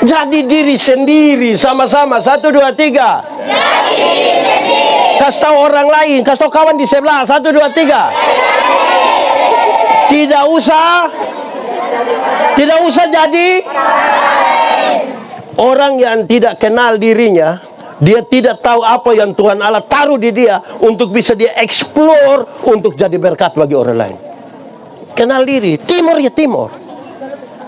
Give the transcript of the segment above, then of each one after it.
Jadi diri sendiri. Sama-sama. 1, 2, 3. Jadi diri sendiri. Kasih tahu orang lain. Kasih tahu kawan di sebelah. 1, 2, 3. Tidak usah jadi orang yang tidak kenal dirinya. Dia tidak tahu apa yang Tuhan Allah taruh di dia untuk bisa dia explore untuk jadi berkat bagi orang lain. Kenal diri. Timur ya timur.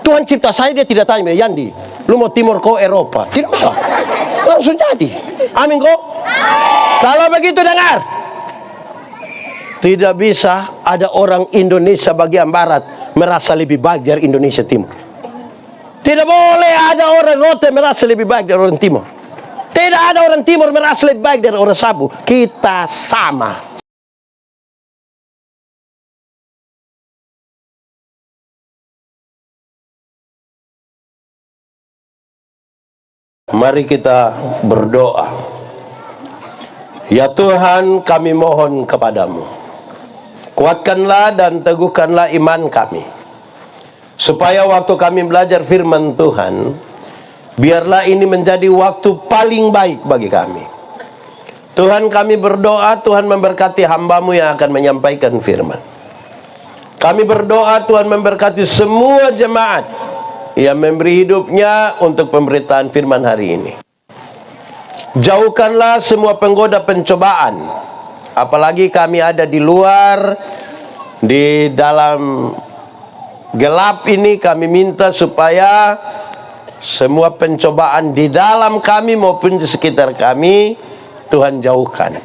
Tuhan cipta saya, dia tidak tanya, Yandi, lu mau timur kau Eropa? Tidak usah. Langsung jadi. Amin kok? Kalau begitu dengar. Tidak bisa ada orang Indonesia bagian barat merasa lebih baik dari Indonesia Timur. Tidak boleh ada orang Rote merasa lebih baik dari orang Timur. Tidak ada orang Timur merasa lebih baik dari orang Sabu. Kita sama. Mari kita berdoa. Ya Tuhan, kami mohon kepadamu, kuatkanlah dan teguhkanlah iman kami, supaya waktu kami belajar firman Tuhan, biarlah ini menjadi waktu paling baik bagi kami. Tuhan, kami berdoa, Tuhan memberkati hamba-Mu yang akan menyampaikan firman. Kami berdoa, Tuhan memberkati semua jemaat yang memberi hidupnya untuk pemberitaan firman hari ini. Jauhkanlah semua penggoda pencobaan, apalagi kami ada di luar, di dalam gelap ini. Kami minta supaya semua pencobaan di dalam kami maupun di sekitar kami, Tuhan jauhkan.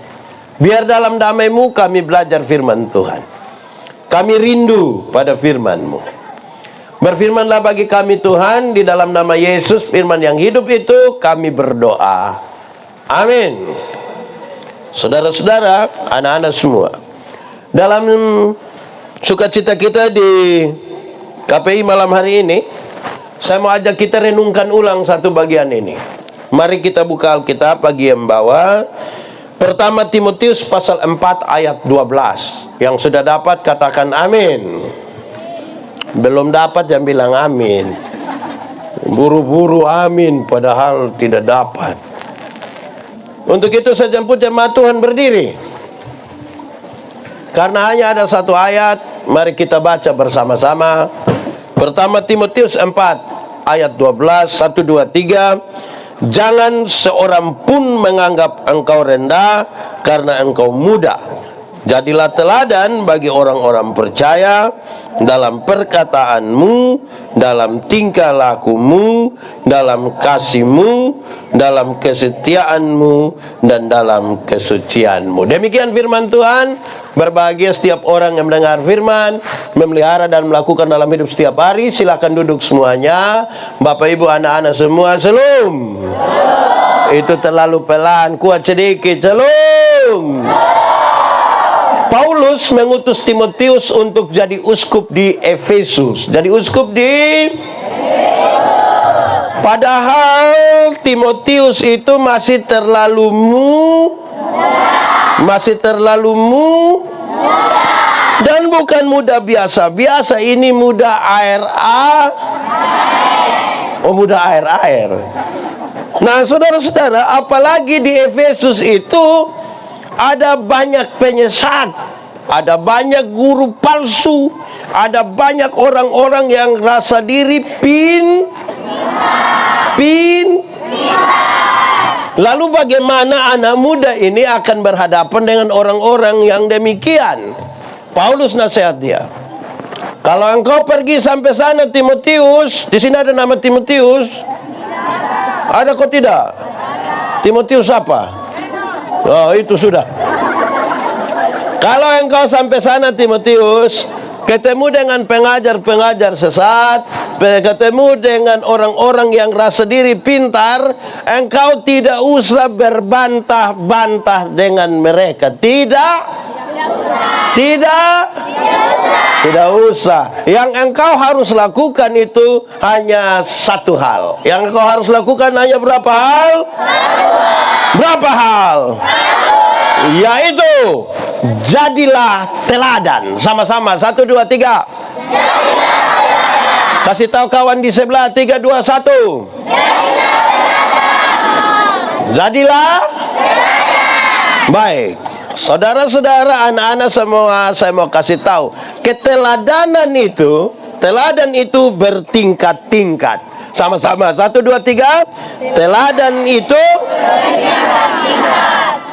Biar dalam damai-Mu kami belajar firman Tuhan. Kami rindu pada firman-Mu. Berfirmanlah bagi kami Tuhan, di dalam nama Yesus, firman yang hidup itu kami berdoa. Amin. Saudara-saudara, anak-anak semua, dalam sukacita kita di KPI malam hari ini, saya mau ajak kita renungkan ulang satu bagian ini. Mari kita buka Alkitab bagi yang bawa. Pertama Timotius pasal 4 ayat 12. Yang sudah dapat katakan amin. Belum dapat yang bilang amin. Buru-buru amin padahal tidak dapat. Untuk itu saya jemput jemaat Tuhan berdiri. Karena hanya ada satu ayat, mari kita baca bersama-sama. Pertama Timotius 4 ayat 12, 1, 2, 3. Jangan seorang pun menganggap engkau rendah karena engkau muda. Jadilah teladan bagi orang-orang percaya dalam perkataanmu, dalam tingkah lakumu, dalam kasihmu, dalam kesetiaanmu, dan dalam kesucianmu. Demikian firman Tuhan. Berbahagia setiap orang yang mendengar firman, memelihara dan melakukan dalam hidup setiap hari. Silakan duduk semuanya. Bapak Ibu anak-anak semua, shalom. Itu terlalu pelan, kuat sedikit. Shalom. Paulus mengutus Timotius untuk jadi uskup di Efesus. Jadi uskup di padahal Timotius itu masih terlalu dan bukan muda biasa. Biasa ini muda muda air. Nah, saudara-saudara, apalagi di Efesus itu ada banyak penyesat, ada banyak guru palsu, ada banyak orang-orang yang rasa diri Lalu bagaimana anak muda ini akan berhadapan dengan orang-orang yang demikian? Paulus nasihat dia. Kalau engkau pergi sampai sana Timotius, di sini ada nama Timotius. Ada kok tidak? Timotius apa? Oh, itu sudah. Kalau engkau sampai sana Timotius, ketemu dengan pengajar-pengajar sesat, ketemu dengan orang-orang yang rasa diri pintar, engkau tidak usah berbantah-bantah dengan mereka. Tidak usah. Yang engkau harus lakukan itu hanya satu hal. Yang engkau harus lakukan hanya berapa hal? Berapa hal? Yaitu jadilah teladan. Sama-sama, 1, 2, 3. Kasih tahu kawan di sebelah. 3, 2, 1. Jadilah. Baik. Saudara-saudara, anak-anak semua, saya mau kasih tahu, keteladanan itu, teladan itu bertingkat-tingkat. Sama-sama. 1, 2, 3. Teladan itu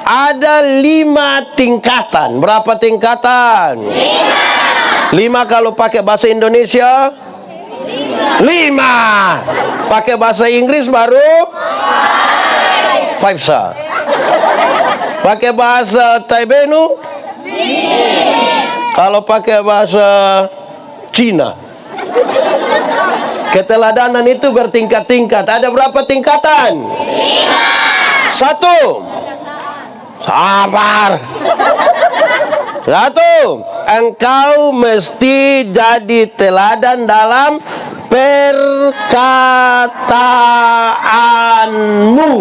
ada 5 tingkatan. Berapa tingkatan? 5 kalau pakai bahasa Indonesia. 5. Pakai bahasa Inggris baru 5 star. Pakai bahasa Taibenu. Kalau pakai bahasa Cina. Keteladanan itu bertingkat-tingkat. Ada berapa tingkatan? 1. Sabar. 1. Engkau mesti jadi teladan dalam perkataanmu.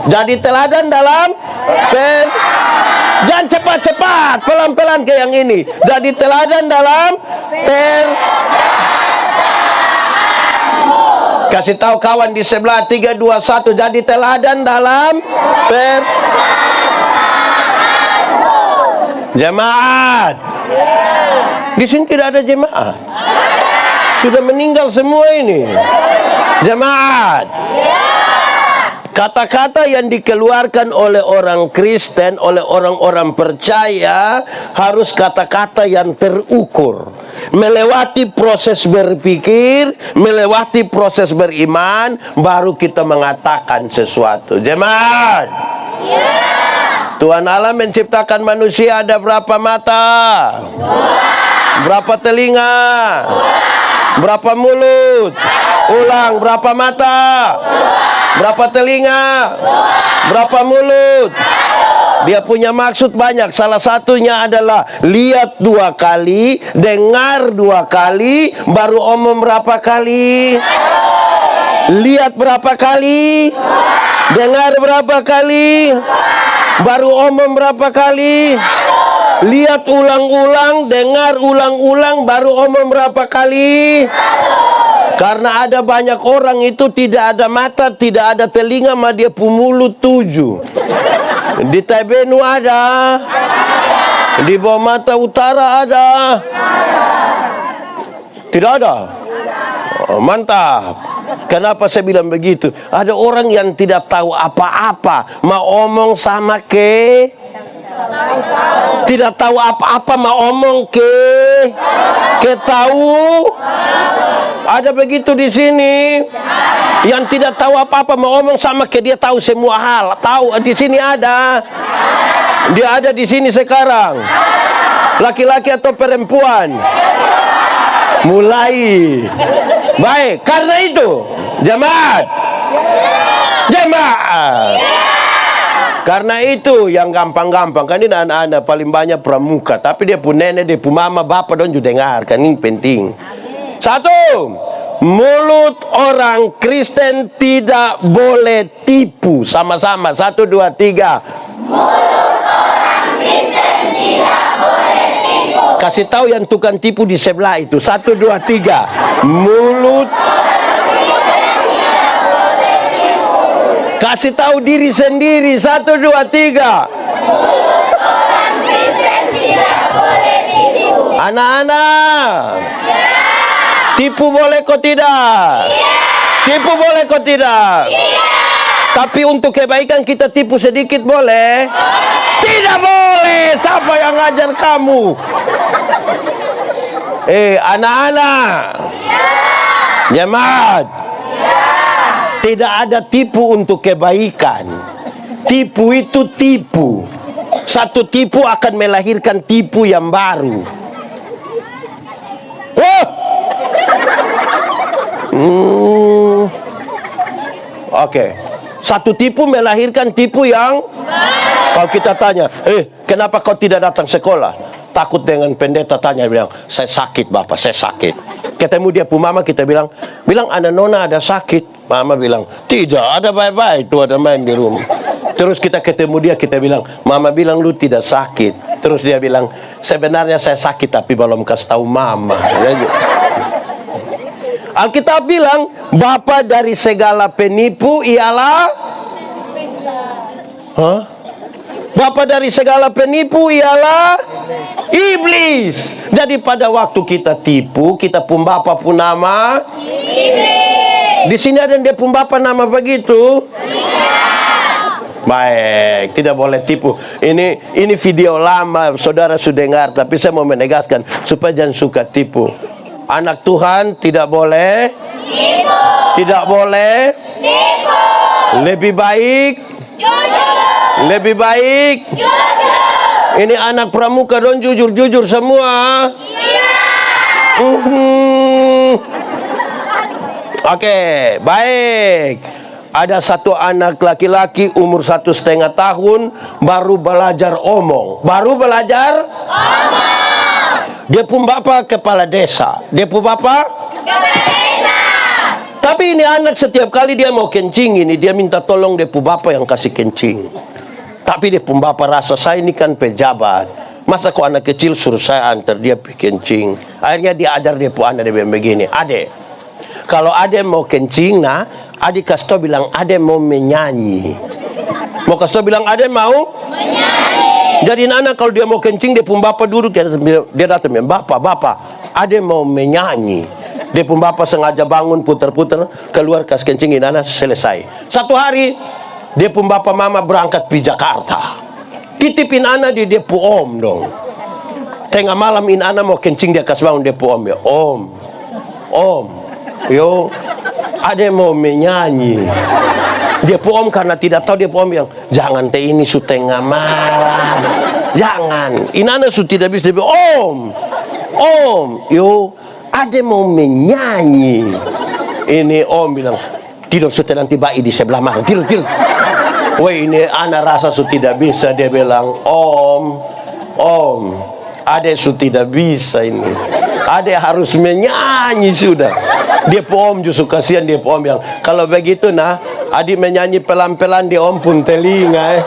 Jadi teladan dalam jangan cepat-cepat, pelan-pelan ke yang ini. Jadi teladan dalam kasih tahu kawan di sebelah. 3, 2, 1. Jadi teladan dalam jemaat. Di sini tidak ada jemaat. Sudah meninggal semua ini. Jemaat. Kata-kata yang dikeluarkan oleh orang Kristen, oleh orang-orang percaya, harus kata-kata yang terukur, melewati proses berpikir, melewati proses beriman, baru kita mengatakan sesuatu. Jemaat. Tuhan Allah menciptakan manusia ada berapa mata? Berapa telinga? Berapa mulut? Ulang, berapa mata? Berapa telinga? Berapa mulut? Dia punya maksud banyak. Salah satunya adalah lihat 2 kali, dengar 2 kali, baru omong berapa kali? Lihat berapa kali? Dengar berapa kali? Baru omong berapa kali? Lihat ulang-ulang, dengar ulang-ulang, baru omong berapa kali? Karena ada banyak orang itu tidak ada mata, tidak ada telinga, mah dia mulut 7. Di Taibenu ada, di bawah mata utara ada, tidak ada. Oh, mantap. Kenapa saya bilang begitu? Ada orang yang tidak tahu apa-apa, mau omong sama tidak tahu apa-apa, mau omong tahu. Ada begitu di sini. Yang tidak tahu apa-apa mau omong sama dia tahu semua hal. Tahu di sini ada. Dia ada di sini sekarang. Laki-laki atau perempuan? Mulai. Baik, karena itu jemaat. Karena itu yang gampang-gampang. Kan ini anak-anak paling banyak pramuka, tapi dia pun nenek, dia pun mama, bapak don juga dengar. Kan ini penting. 1. Mulut orang Kristen tidak boleh tipu. Sama-sama. 1, 2, 3. Mulut orang Kristen tidak boleh tipu. Kasih tahu yang tukang tipu di sebelah itu. 1, 2, 3. Mulut. Kasih tahu diri sendiri. 1, 2, 3. Mulut orang Kristen tidak boleh ditipu. Anak-anak. Tipu boleh kok tidak? Tipu boleh kok tidak? Tapi untuk kebaikan kita tipu sedikit boleh? Tidak boleh. Siapa yang ngajar kamu? Anak-anak. Jemaat. Tidak ada tipu untuk kebaikan. Tipu itu tipu. Satu tipu akan melahirkan tipu yang baru. Oke. Satu tipu melahirkan tipu yang kalau kita tanya, kenapa kau tidak datang sekolah? Takut dengan pendeta tanya, bilang, saya sakit bapak, saya sakit. Ketemu dia pu mama, kita bilang anak nona ada sakit. Mama bilang, tidak, ada baik-baik tuh, ada main di rumah. Terus kita ketemu dia, kita bilang, mama bilang lu tidak sakit. Terus dia bilang, sebenarnya saya sakit tapi belum kasih tahu mama. Alkitab bilang, bapa dari segala penipu ialah bapa dari segala penipu ialah iblis. Jadi pada waktu kita tipu, kita pun bapa pun nama iblis. Di sini ada dia pun bapa nama begitu? Baik, tidak boleh tipu. Ini video lama, saudara sudah dengar, tapi saya mau menegaskan supaya jangan suka tipu. Anak Tuhan tidak boleh tipu. Tidak boleh tipu. Lebih baik jujur. Lebih baik jujur. Ini anak pramuka dong, jujur-jujur semua. Iya. Oke, baik. Ada satu anak laki-laki umur 1,5 tahun baru belajar omong. Baru belajar omong. Dia pun bapa kepala desa. Dia pun bapa kepala desa. Tapi ini anak setiap kali dia mau kencing ini, dia minta tolong dia pun bapa yang kasih kencing. Tapi dia pun bapa rasa saya ini kan pejabat. Masa kok anak kecil suruh saya antar dia pergi kencing. Akhirnya dia ajar dia pun anak dia begini. Adek, kalau adek mau kencing, nah adik kasih tau bilang adek mau menyanyi. Mau kasih tau bilang adek mau menyanyi. Jadi anak kalau dia mau kencing, dia pun bapak duduk, dia datang bilang, bapak adek mau menyanyi. Dia pun bapak sengaja bangun putar-putar, keluar kasih kencingin anak, selesai. Satu hari dia pun bapak mama berangkat pergi Jakarta. Titipin anak dia pun om dong. Tengah malam ini anak mau kencing, dia kasih bangun dia pun om ya. Om yo, ada mau menyanyi. Dia pun om karena tidak tahu, dia pun om yang jangan teh ini su tengah malam. Jangan. Ini anak su tidak bisa. Om, yo, ada mau menyanyi. Ini om bilang tidur su nanti bayi di sebelah mana. Tidur. Woi, ini anak rasa su tidak bisa. Dia bilang om, ada su tidak bisa ini. Ada harus menyanyi sudah. Dia pun om justru kasihan, dia pun om yang kalau begitu nah adik menyanyi pelan-pelan dia om pun telinga.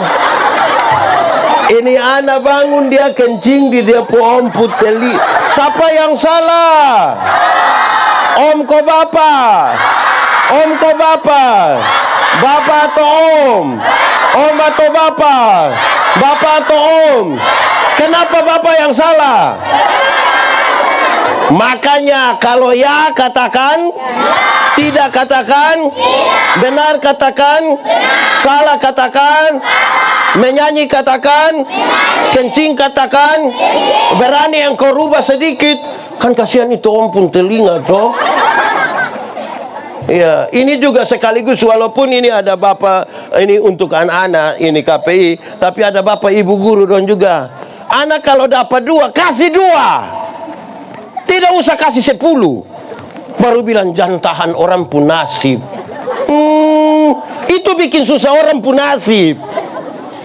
Ini anak bangun dia kencing di dia pun om pun telinga. Siapa yang salah? Om ko bapa? Om ko bapa? Bapa atau om? Om atau bapa? Bapa atau om? Kenapa bapa yang salah? Makanya kalau ya katakan tidak, katakan benar, katakan salah, katakan menyanyi, katakan kencing, katakan berani yang kau rubah sedikit. Kan kasihan itu om pun telinga toh. Ya, ini juga sekaligus walaupun ini ada bapak ini untuk anak-anak ini KPI, tapi ada bapak ibu guru dan juga anak kalau dapat 2 kasih 2. Tidak usah kasih 10. Baru bilang jangan tahan orang pun nasib. Itu bikin susah orang pun nasib.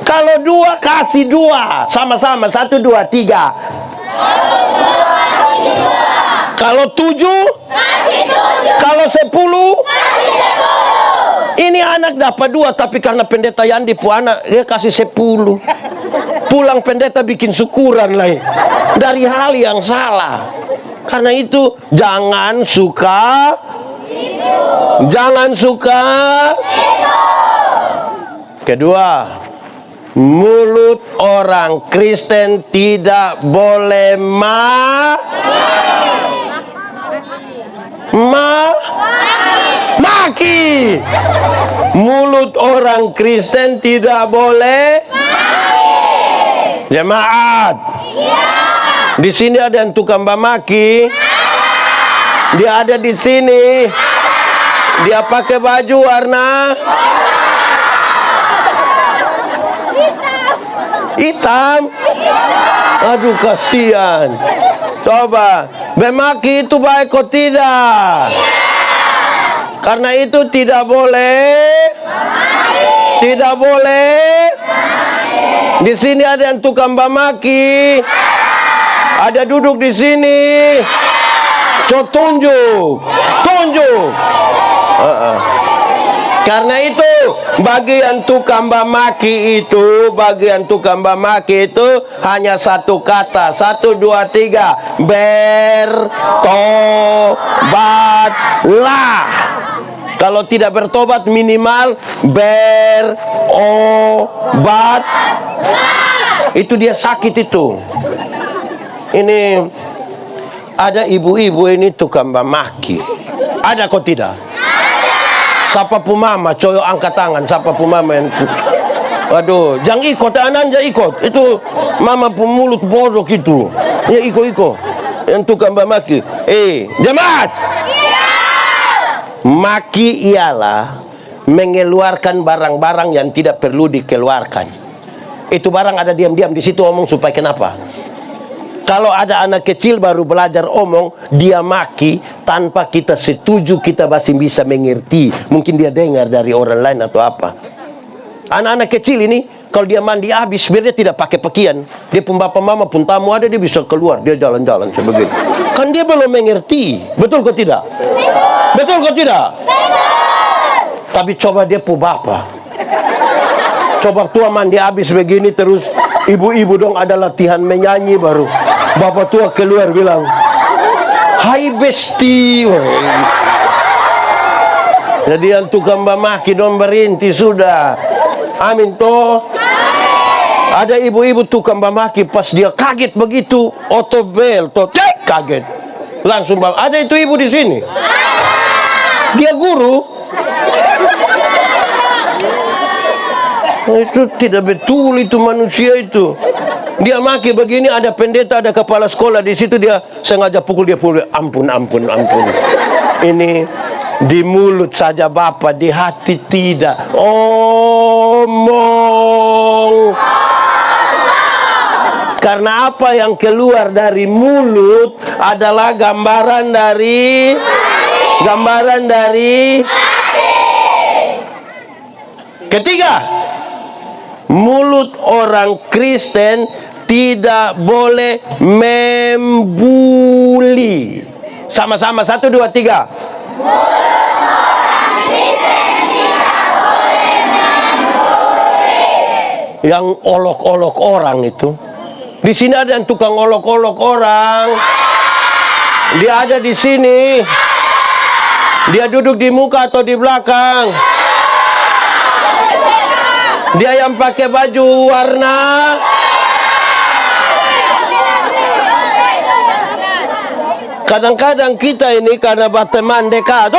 Kalau 2 kasih 2. Sama-sama 1, 2, 3. Kalau 7 kasih 7. Kalau 10 kasih 10. Ini anak dapat 2, tapi karena pendeta Yandi pu anak dia kasih 10. Pulang pendeta bikin syukuran lagi dari hal yang salah. Karena itu jangan suka Kedua, mulut orang Kristen tidak boleh maki. Mulut orang Kristen tidak boleh jemaat. Di sini ada yang tukang maki. Dia ada di sini. Dia pakai baju warna hitam. Aduh kasihan. Coba, memaki itu baik kok tidak? Karena itu tidak boleh. Tidak boleh. Di sini ada yang tukang maki. Ada duduk di sini. Tunjuk. Karena itu bagian tukang bamaki itu, hanya satu kata, 1, 2, 3, bertobatlah. Kalau tidak bertobat minimal berobat. Itu dia sakit itu. Ini ada ibu-ibu ini tukang bamaki. Ada kok tidak? Siapa pu mama, coyo angkat tangan. Siapa pu mama yang waduh, jangan ikut, anan jangan ikut. Itu mama pu mulut bodoh gitu. Ya ikut. Yang tukang bamaki. Jemaat. Maki ialah mengeluarkan barang-barang yang tidak perlu dikeluarkan. Itu barang ada diam-diam di situ, omong supaya kenapa? Kalau ada anak kecil baru belajar omong, dia maki tanpa kita setuju, kita masih bisa mengerti. Mungkin dia dengar dari orang lain atau apa. Anak-anak kecil ini, kalau dia mandi habis, biar dia tidak pakai pakaian. Dia pun bapak mama pun tamu ada, dia bisa keluar. Dia jalan-jalan sebegini. Kan dia belum mengerti. Betul kok tidak? Betul kok tidak? Tapi coba dia pun bapak. Coba tua mandi habis begini terus. Ibu-ibu dong ada latihan menyanyi baru. Bapak tua keluar bilang, "Hai besti." Jadi yang tukang bamaki dong berhenti sudah. Amin toh. Ada ibu-ibu tukang bamaki pas dia kaget begitu, otobel toh, kaget. Langsung ada itu ibu di sini. Dia guru. Itu tidak betul itu manusia itu. Dia maki begini, ada pendeta, ada kepala sekolah di situ, dia sengaja pukul, dia pukul. Ampun. Ini di mulut saja Bapak, di hati tidak. Omong. Karena apa yang keluar dari mulut adalah gambaran dari ketiga, mulut orang Kristen tidak boleh membuli. Sama-sama, 1, 2, 3. Mulut orang Kristen tidak boleh membuli. Yang olok-olok orang itu. Di sini ada yang tukang olok-olok orang. Dia ada di sini. Dia duduk di muka atau di belakang. Dia yang pakai baju warna. Kadang-kadang kita ini karena berteman dekat.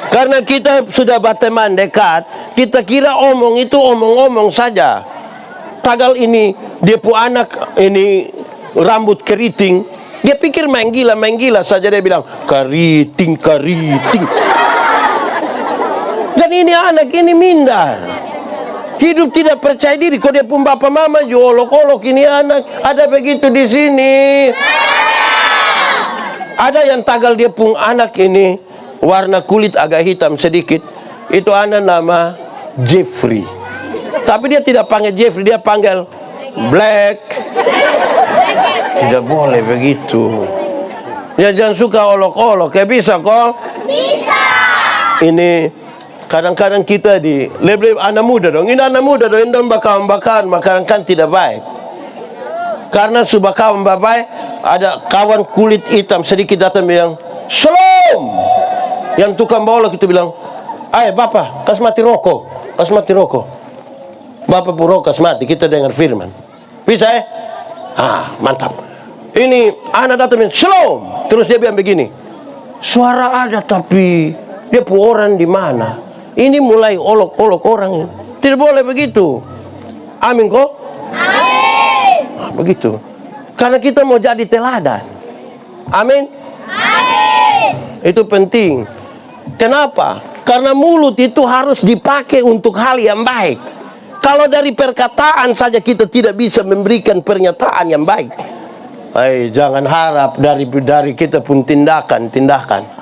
Karena kita sudah berteman dekat, kita kira omong itu omong-omong saja. Tagal ini dia pu anak ini rambut keriting, dia pikir main gila saja, dia bilang keriting. Dan ini anak ini mindar. Hidup tidak percaya diri. Kok dia pun bapak mama olok-olok ini anak. Ada begitu di sini. Ada yang tagal dia pun anak ini warna kulit agak hitam sedikit. Itu anak nama Jeffrey. Tapi dia tidak panggil Jeffrey, dia panggil Black. Tidak boleh begitu. Ya jangan suka olok-olok. Kayak bisa kok? Bisa. Ini kadang-kadang kita di lebih anak muda dong. Ini anak muda dong. Ini bakal makanan kan tidak baik. Karena sudah kawan baik, ada kawan kulit hitam sedikit datang bilang, "Shalom." Yang tukang bolok itu bilang, "Ayo bapak, kas mati rokok. Bapak pun kas mati, kita dengar firman. Bisa mantap. Ini anak datang bilang, "Shalom." Terus dia bilang begini, "Suara ada tapi dia pun orang di mana?" Ini mulai olok-olok orang. Tidak boleh begitu. Amin kok? Amin. Begitu. Karena kita mau jadi teladan. Amin? Amin. Itu penting. Kenapa? Karena mulut itu harus dipakai untuk hal yang baik. Kalau dari perkataan saja kita tidak bisa memberikan pernyataan yang baik. Jangan harap dari kita pun tindakan.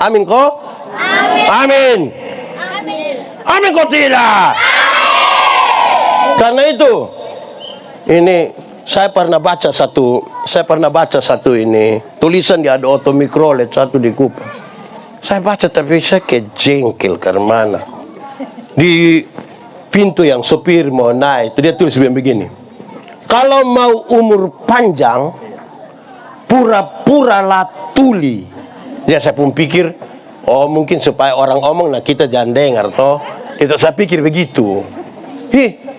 Amin kok? Amin. Amin kok tidak? Karena itu ini saya pernah baca satu ini tulisan di ada otomikrolet satu di Kupang. Saya baca tapi saya kejengkel karena di pintu yang sopir mau naik, itu dia tulis begini. Kalau mau umur panjang, pura-pura lah tuli. Ya saya pun pikir, oh mungkin supaya orang omong, nah kita jangan dengar toh. Itu saya pikir begitu.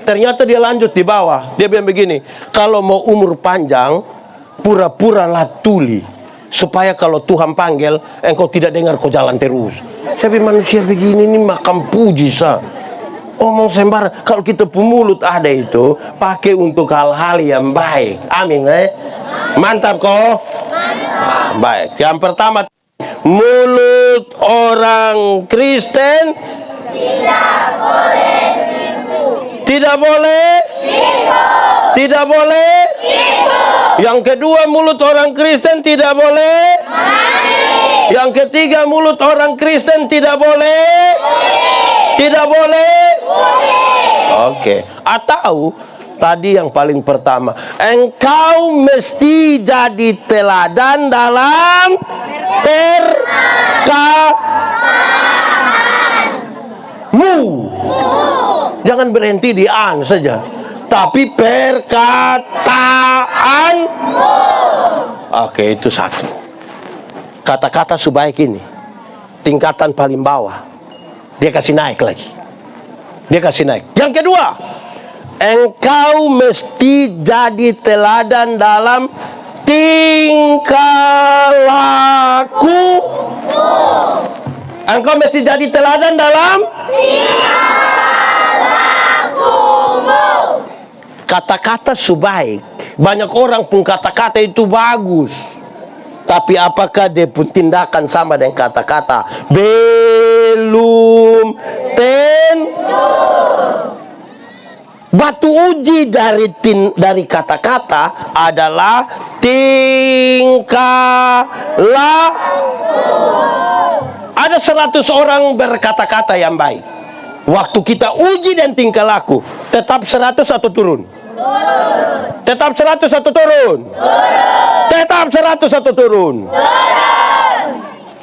Ternyata dia lanjut di bawah. Dia bilang begini, kalau mau umur panjang, pura-pura lah tuli. Supaya kalau Tuhan panggil, engkau tidak dengar, kau jalan terus. Saya bilang manusia begini ini makam puji sah. Omong sembarang. Kalau kita pemulut ada itu, pakai untuk hal-hal yang baik. Amin. Mantap kok. Baik. Yang pertama, mulut orang Kristen tidak boleh tidak boleh. Yang kedua, mulut orang Kristen tidak boleh. Yang ketiga, mulut orang Kristen tidak boleh. Tidak boleh. Oke. Atau tadi yang paling pertama, engkau mesti jadi teladan dalam perkataanmu. Jangan berhenti di an saja, tapi perkataanmu. Oke, itu satu. Kata-kata sebaik ini, tingkatan paling bawah, dia kasih naik lagi. Dia kasih naik. Yang kedua, engkau mesti jadi teladan dalam tingkah laku. Engkau mesti jadi teladan dalam kata-kata sebaik. Banyak orang pun kata-kata itu bagus, tapi apakah dia pun tindakan sama dengan kata-kata? Belum tentu. Batu uji dari kata-kata adalah tingkah laku. Ada 100 orang berkata-kata yang baik. Waktu kita uji dan tingkah laku, tetap 100 atau turun? Turun. Tetap 100 atau turun? Turun. Tetap 100 atau turun? Turun.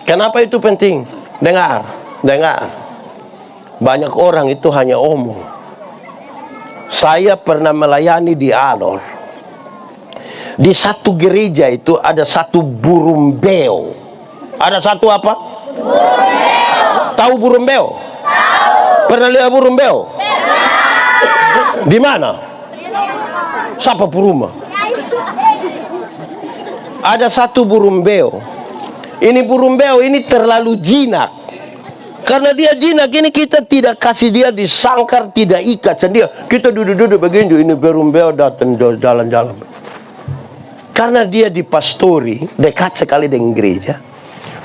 Kenapa itu penting? Dengar. Banyak orang itu hanya omong. Saya pernah melayani di Alor. Di satu gereja itu ada satu burung beo. Ada satu apa? Burung beo. Tahu burung beo? Tahu. Pernah lihat burung beo? Pernah. Di mana? Siapa rumah? Ada satu burung beo. Ini burung beo ini terlalu jinak. Karena dia jinak ini, kita tidak kasih dia disangkar, tidak ikat sendiri. Kita duduk-duduk begini, ini burung beo datang jalan-jalan. Karena dia dipastori dekat sekali dengan gereja,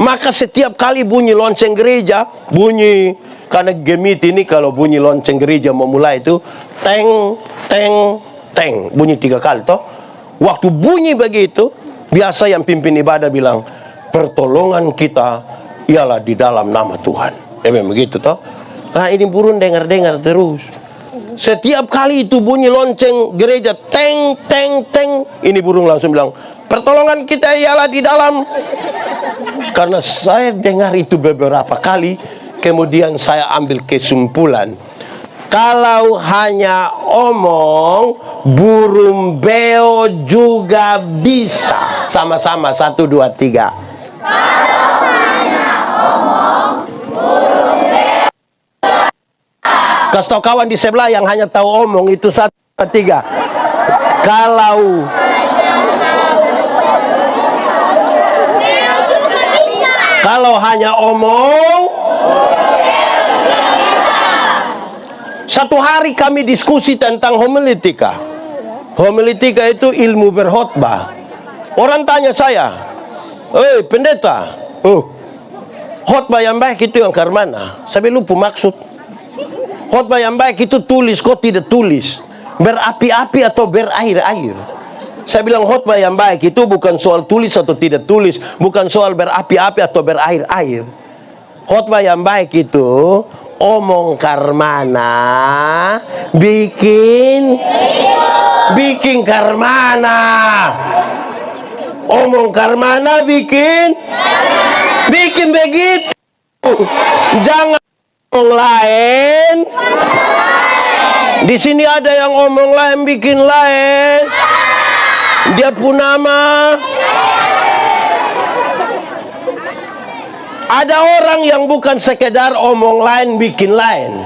maka setiap kali bunyi lonceng gereja, bunyi, karena gemit ini kalau bunyi lonceng gereja mau mulai itu teng teng teng, bunyi 3 kali toh. Waktu bunyi begitu, biasa yang pimpin ibadah bilang, pertolongan kita ialah di dalam nama Tuhan. Memang begitu toh. Nah, ini burung dengar-dengar terus. Setiap kali itu bunyi lonceng gereja teng teng teng, ini burung langsung bilang, pertolongan kita ialah di dalam. Karena saya dengar itu beberapa kali, kemudian saya ambil kesimpulan, kalau hanya omong, burung beo juga bisa. Sama-sama, 1, 2, 3. Kalau hanya omong, burung beo. Kasih tahu kawan di sebelah yang hanya tahu omong itu, 1, 2, 3. Kalau Beo juga bisa. kalau hanya omong. Satu hari kami diskusi tentang homiletika. Homiletika itu ilmu berkhotbah. Orang tanya saya, pendeta, khotbah yang baik itu yang mana? Saya lupa maksud. Khotbah yang baik itu tulis, kok tidak tulis? Berapi-api atau berair-air? Saya bilang khotbah yang baik itu bukan soal tulis atau tidak tulis, bukan soal berapi-api atau berair-air. Khotbah yang baik itu omong karmana, bikin karmana. Omong karmana, bikin begitu. Jangan omong lain. Di sini ada yang omong lain, bikin lain. Dia pun nama. Ada orang yang bukan sekedar omong lain, bikin lain.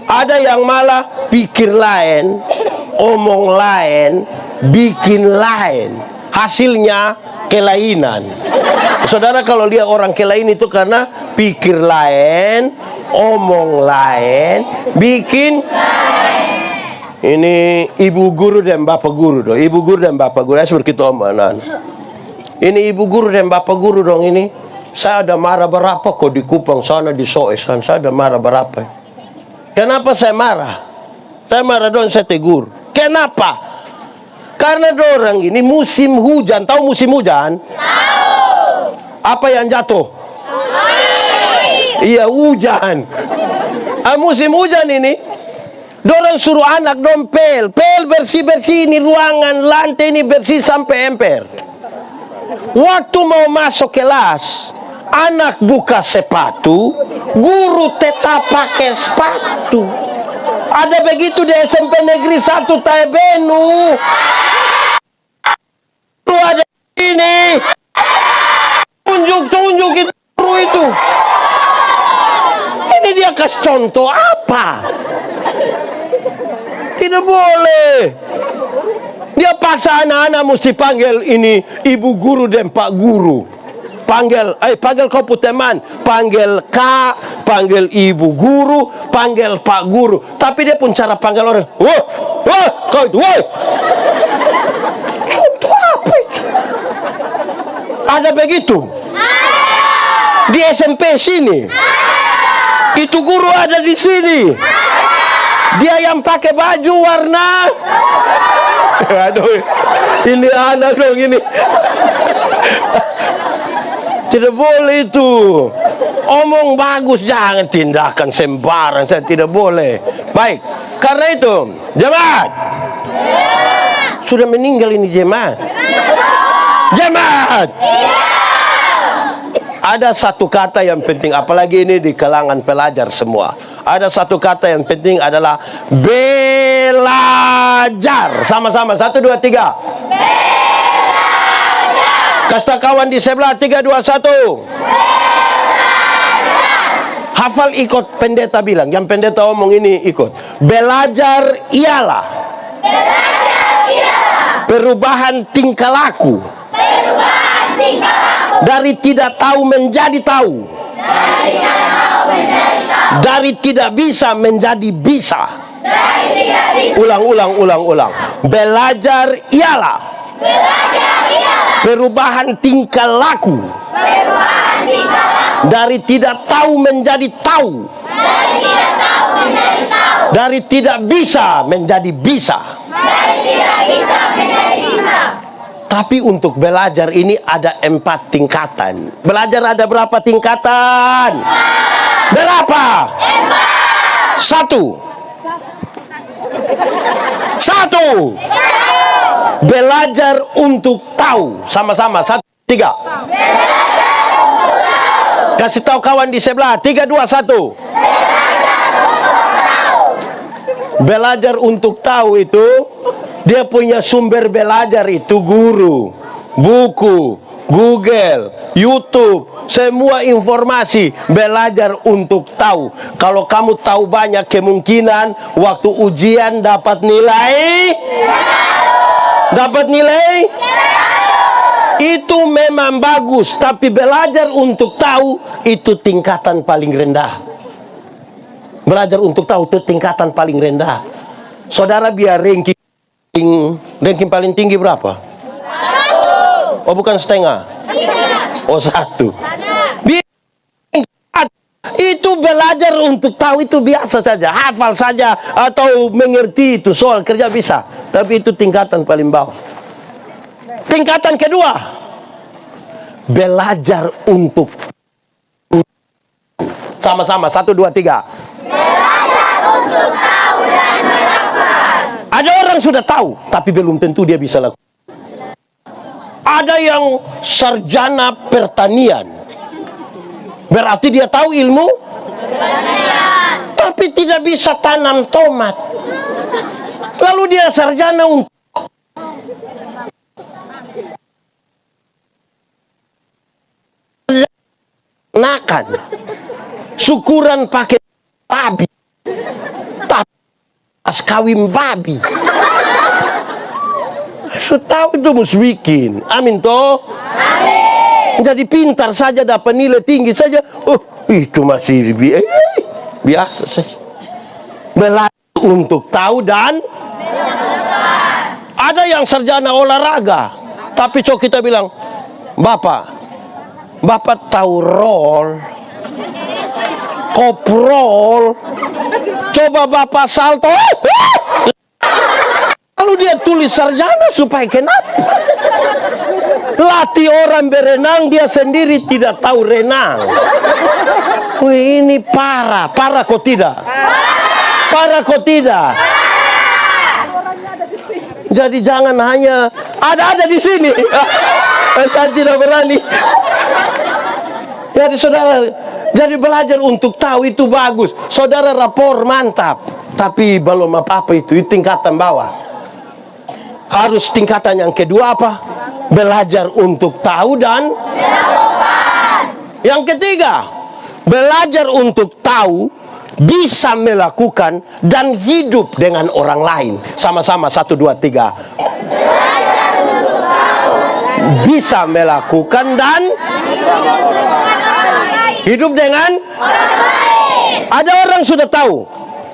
Ada yang malah pikir lain, omong lain, bikin lain. Hasilnya kelainan. Saudara, kalau lihat orang kelain itu karena pikir lain, omong lain, bikin lain. Ini ibu guru dan bapak guru dong. Ibu guru dan bapak guru. Seperti itu omongan. Ini ibu guru dan bapak guru dong ini. Saya ada marah berapa kok di Kupang sana di Soes kan. Saya ada marah berapa. Kenapa saya marah? Saya marah dong, saya tegur. Kenapa? Karena dorang ini musim hujan. Tahu musim hujan? Tahu. Apa yang jatuh? Iya, hujan. Musim hujan ini, dorang suruh anak dong pel bersih-bersih ini ruangan, lantai ini bersih sampai emper. Waktu mau masuk kelas, anak buka sepatu, guru tetap pakai sepatu. Ada begitu di SMP Negeri 1 Taebenu. Lu ada ini. Tunjuk itu guru itu. Ini dia kasih contoh apa? Tidak boleh. Dia paksa anak-anak mesti panggil ini ibu guru dan pak guru. Panggil kau pun teman, panggil kak, panggil ibu guru, panggil pak guru. Tapi dia pun cara panggil orang, woi, kau itu, woi. Itu apa itu? Ada begitu? Di SMP sini. Itu guru ada di sini. Dia yang pakai baju warna. Aduh, ini anak dong ini. Tidak boleh itu. Omong bagus, jangan tindakan sembarang. Saya tidak boleh. Baik, karena itu jemaat. Sudah meninggal ini jemaat. Jemaat. Ada satu kata yang penting, apalagi ini di kalangan pelajar semua. Ada satu kata yang penting adalah belajar. Sama-sama, 1, 2, 3. Kasta kawan di sebelah, 3, 2, 1. Hafal, ikut pendeta bilang. Yang pendeta omong ini ikut. Belajar ialah perubahan tingkah laku. Dari tidak tahu menjadi tahu. Dari tidak bisa menjadi bisa. Ulang. Belajar ialah perubahan tingkah laku. Dari tidak tahu menjadi tahu. Dari tidak bisa menjadi bisa. Tapi untuk belajar ini ada 4 tingkatan. Belajar ada berapa tingkatan? Berapa? 1. Belajar untuk tahu. Sama-sama, 1, 3. Kasih tahu kawan di sebelah, 3, 2, 1. Belajar untuk tahu itu, dia punya sumber belajar itu guru, buku, Google, YouTube, semua informasi. Belajar untuk tahu. Kalau kamu tahu banyak, kemungkinan waktu ujian dapat nilai. Itu memang bagus. Tapi belajar untuk tahu itu tingkatan paling rendah. Belajar untuk tahu itu tingkatan paling rendah. Saudara, biar ranking paling tinggi berapa? 1. Oh, bukan setengah. Oh, 1. Itu belajar untuk tahu itu biasa saja, hafal saja atau mengerti itu soal kerja bisa. Tapi itu tingkatan paling bawah. Tingkatan kedua, belajar untuk sama-sama, 1, 2, 3. Belajar untuk tahu dan melakukan. Ada orang sudah tahu, tapi belum tentu dia bisa lakukan. Ada yang sarjana pertanian, Berarti dia tahu ilmu, tapi tidak bisa tanam tomat. Lalu dia sarjana untuk nakan, syukuran pakai babi, tapi pas kawin babi. So, tahu itu musbikin. Amin toh. Jadi pintar saja, dapat nilai tinggi saja. Oh, itu masih biasa saja. Belajar untuk tahu dan ada yang sarjana olahraga, tapi coba kita bilang, Bapak tahu roll, koprol, coba Bapak salto. Lalu dia tulis sarjana supaya kenapa? Latih orang berenang, dia sendiri tidak tahu renang. Wih, ini parah kok tidak? Parah kok tidak? Jadi jangan hanya ada di sini. Saya tidak berani. Jadi saudara, jadi belajar untuk tahu itu bagus. Saudara, rapor mantap, tapi belum apa-apa itu tingkatan bawah. Harus tingkatan yang kedua apa? Belajar untuk tahu dan melakukan. Yang ketiga, belajar untuk tahu, bisa melakukan dan hidup dengan orang lain. Sama-sama 1, 2, 3. Belajar untuk tahu, bisa melakukan dan hidup dengan orang lain. Ada orang sudah tahu,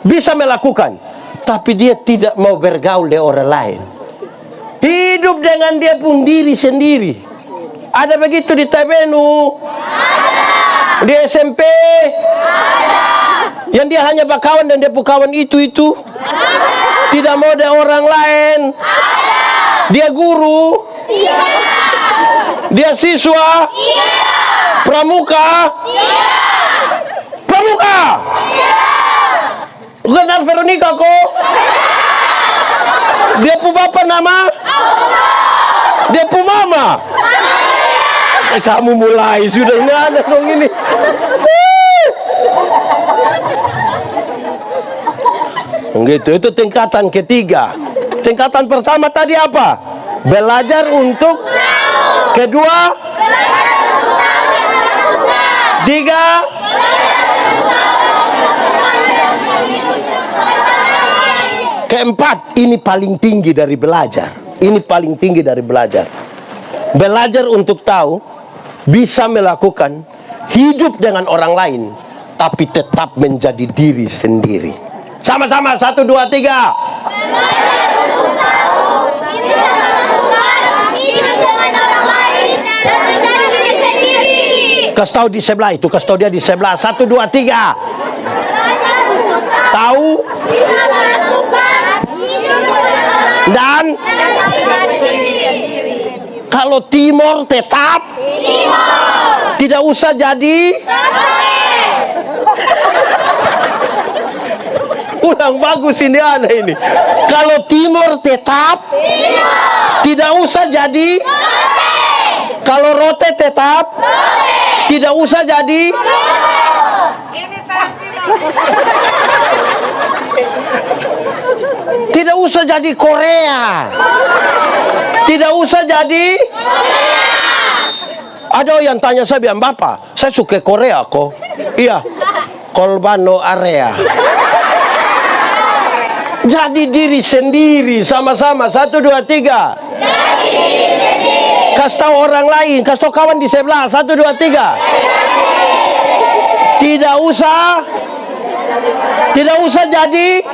bisa melakukan, tapi dia tidak mau bergaul dengan orang lain. Hidup dengan dia pun diri sendiri. Ada begitu di TBNU? Ada. Di SMP? Ada. Yang dia hanya berkawan dan dia kawan itu. Ada. Tidak mau dengan orang lain. Ada. Dia guru? Iya. Dia siswa? Iya. Pramuka? Iya. Pramuka? Iya. Kenal Veronica kok? Dia pu bapak nama? Dia pu mama? Kamu mulai sudah nggak dong ini. Gitu, itu tingkatan ketiga. Tingkatan pertama tadi apa? Belajar untuk. Kedua, tiga, keempat, ini paling tinggi dari belajar. Ini paling tinggi dari belajar. Belajar untuk tahu, bisa melakukan, hidup dengan orang lain, tapi tetap menjadi diri sendiri. Sama-sama, 1, 2, 3. Belajar untuk tahu, bisa melakukan, hidup dengan orang lain, dan menjadi diri sendiri. Kasih tahu di sebelah itu, kasih tahu dia di sebelah. 1, 2, 3. Belajar untuk Tahu bisa melakukan, hidup dengan orang lain, dan dan menjadi diri sendiri. kalau timur tetap Timur. tidak usah jadi. Ulang bagus ini aneh ini. Kalau timur tetap tidak usah jadi. Kalau rote tetap tidak usah jadi. Tidak usah jadi Korea. Tidak usah jadi. Ada yang tanya saya, bilang, Bapak, saya suka Korea kok. Iya, Kolbano area. Jadi diri sendiri, sama-sama. 1, 2, 3. Jadi diri sendiri. Kasih tahu orang lain, kasih tahu kawan di sebelah. 1, 2, 3. Tidak usah jadi.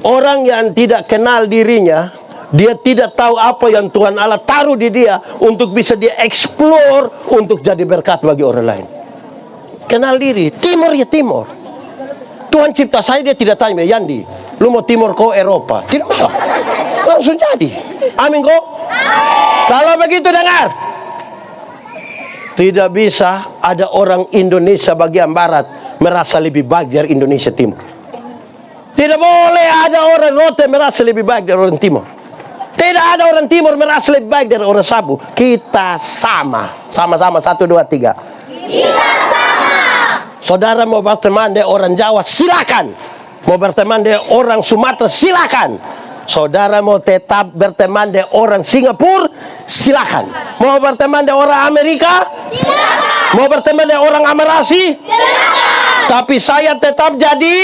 Orang yang tidak kenal dirinya, dia tidak tahu apa yang Tuhan Allah taruh di dia untuk bisa dia explore untuk jadi berkat bagi orang lain. Kenal diri. Timur ya timur. Tuhan cipta saya, dia tidak tanya, Yandi, lu mau timur kok Eropa? Tidak usah. Langsung jadi. Amin kok? Kalau begitu dengar. Tidak bisa ada orang Indonesia bagian barat merasa lebih baik dari Indonesia Timur. Tidak boleh ada orang Rote merasa lebih baik dari orang Timur. Tidak ada orang Timur merasa lebih baik dari orang Sabu. Kita sama. Sama-sama 1, 2, 3. kita sama. Saudara mau berteman dengan orang Jawa, silakan. Mau berteman dengan orang Sumatera, silakan. Saudara mau tetap berteman dengan orang Singapura, silakan. Mau berteman dengan orang Amerika, Silakan. mau berteman dengan orang Amerasi, Silakan. tapi saya tetap jadi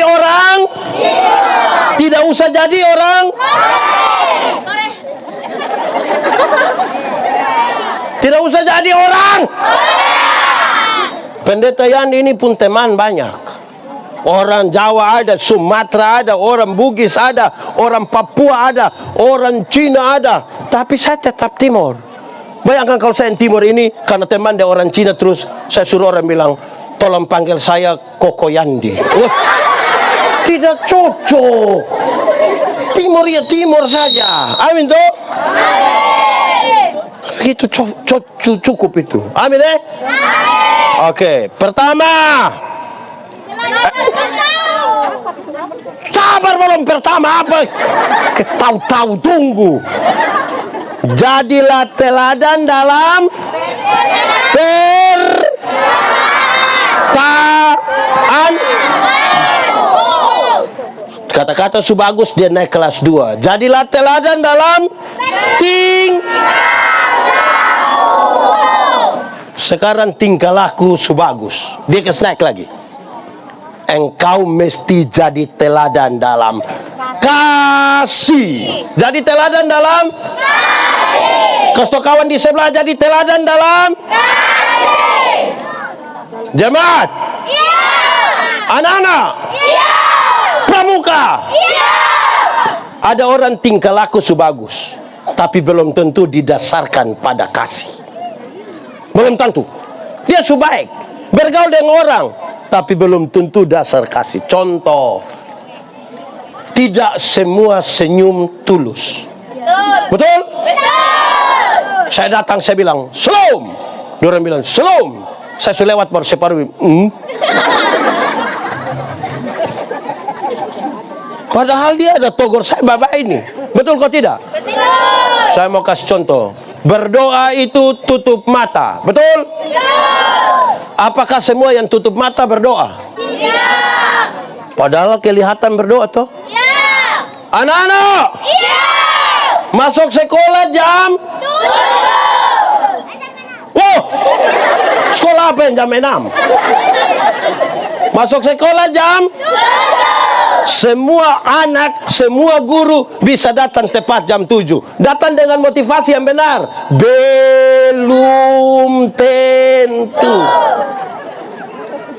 orang, tidak usah jadi orang, tidak usah jadi orang. Pendeta Yan ini pun teman banyak. Orang Jawa ada, Sumatera ada, orang Bugis ada, orang Papua ada, orang Cina ada. Tapi saya tetap Timur. Bayangkan kalau saya yang Timur ini, karena teman dengan orang Cina, terus saya suruh orang bilang, tolong panggil saya Koko Yandi. Wah, tidak cocok. Timur ya Timur saja. Amin toh? Itu cukup itu. Amin eh? Oke, pertama. Sabar belum pertama apa? Tahu-tahu tunggu. Jadilah teladan dalam perkataan. Kata-kata Subagus dia naik kelas 2. Jadilah teladan dalam sekarang tingkah laku Subagus. Dia naik lagi. Engkau mesti jadi teladan dalam kasih. Jadi teladan dalam kasih. Kasih kawan di sebelah, jadi teladan dalam kasih. Jemaat. Iya. Anak-anak. Iya. Pramuka. Iya. Ada orang tingkah laku Subagus, tapi belum tentu didasarkan pada kasih. Belum tentu. Dia subaik, bergaul dengan orang, tapi belum tentu dasar kasih. Contoh, tidak semua senyum tulus. Betul? Betul. Saya datang, saya bilang, "Shalom." Dia orang bilang, "Shalom." Saya sudah lewat baru separuh. Padahal dia ada togor saya bapak ini. Betul kok tidak? Betul. Saya mau kasih contoh. Berdoa itu tutup mata. Betul? Apakah semua yang tutup mata berdoa? Tidak. Padahal kelihatan berdoa toh? Iya. Anak-anak? Iya. Masuk sekolah jam 7. Oh, sekolah apa yang jam 6? Masuk sekolah jam 7. Semua anak, semua guru bisa datang tepat jam 7. Datang dengan motivasi yang benar. Belum tentu.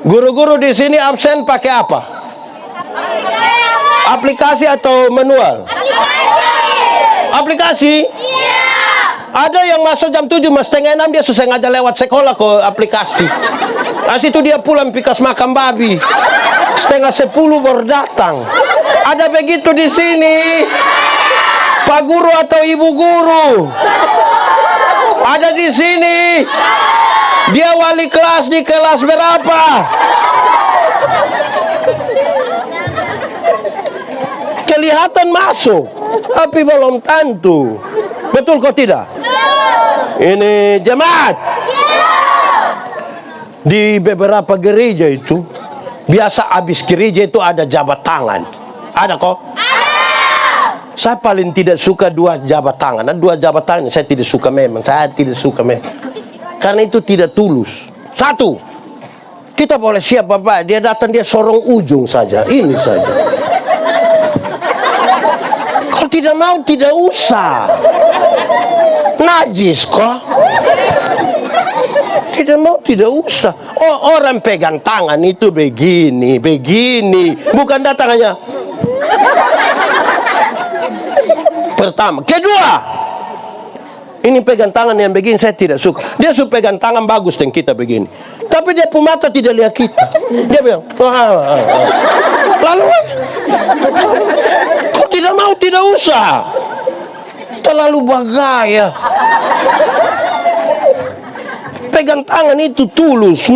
Guru-guru di sini absen pakai apa? Aplikasi atau manual? Aplikasi? Iya. Ada yang masuk jam 7, mas setengah 6 dia susah ngajak lewat sekolah ke aplikasi. As itu dia pulang pikas makan babi. Setengah 10 baru datang. Ada begitu di sini. Pak guru atau ibu guru? Ada di sini. Dia wali kelas di kelas berapa? Kelihatan masuk, tapi belum tentu. Betul kok tidak? Ini jemaat. Di beberapa gereja itu biasa habis gereja itu ada jabat tangan. Ada kok? Ada. Saya paling tidak suka 2 jabat tangan. Ada 2 jabat tangan saya tidak suka memang. Saya tidak suka memang. Karena itu tidak tulus. 1. Kita boleh siap Bapak, dia datang dia sorong ujung saja. Ini saja. Kalau tidak mau tidak usah. Najis kok. Tidak mau tidak usah. Oh, orang pegang tangan itu begini, begini. Bukan datang hanya. Pertama, kedua. Ini pegang tangan yang begini saya tidak suka. Dia suka pegang tangan bagus dengan kita begini. Tapi dia pun mata tidak lihat kita. Dia bilang, lalu kok tidak mau tidak usah. Terlalu bergaya. Pegang tangan itu tulus.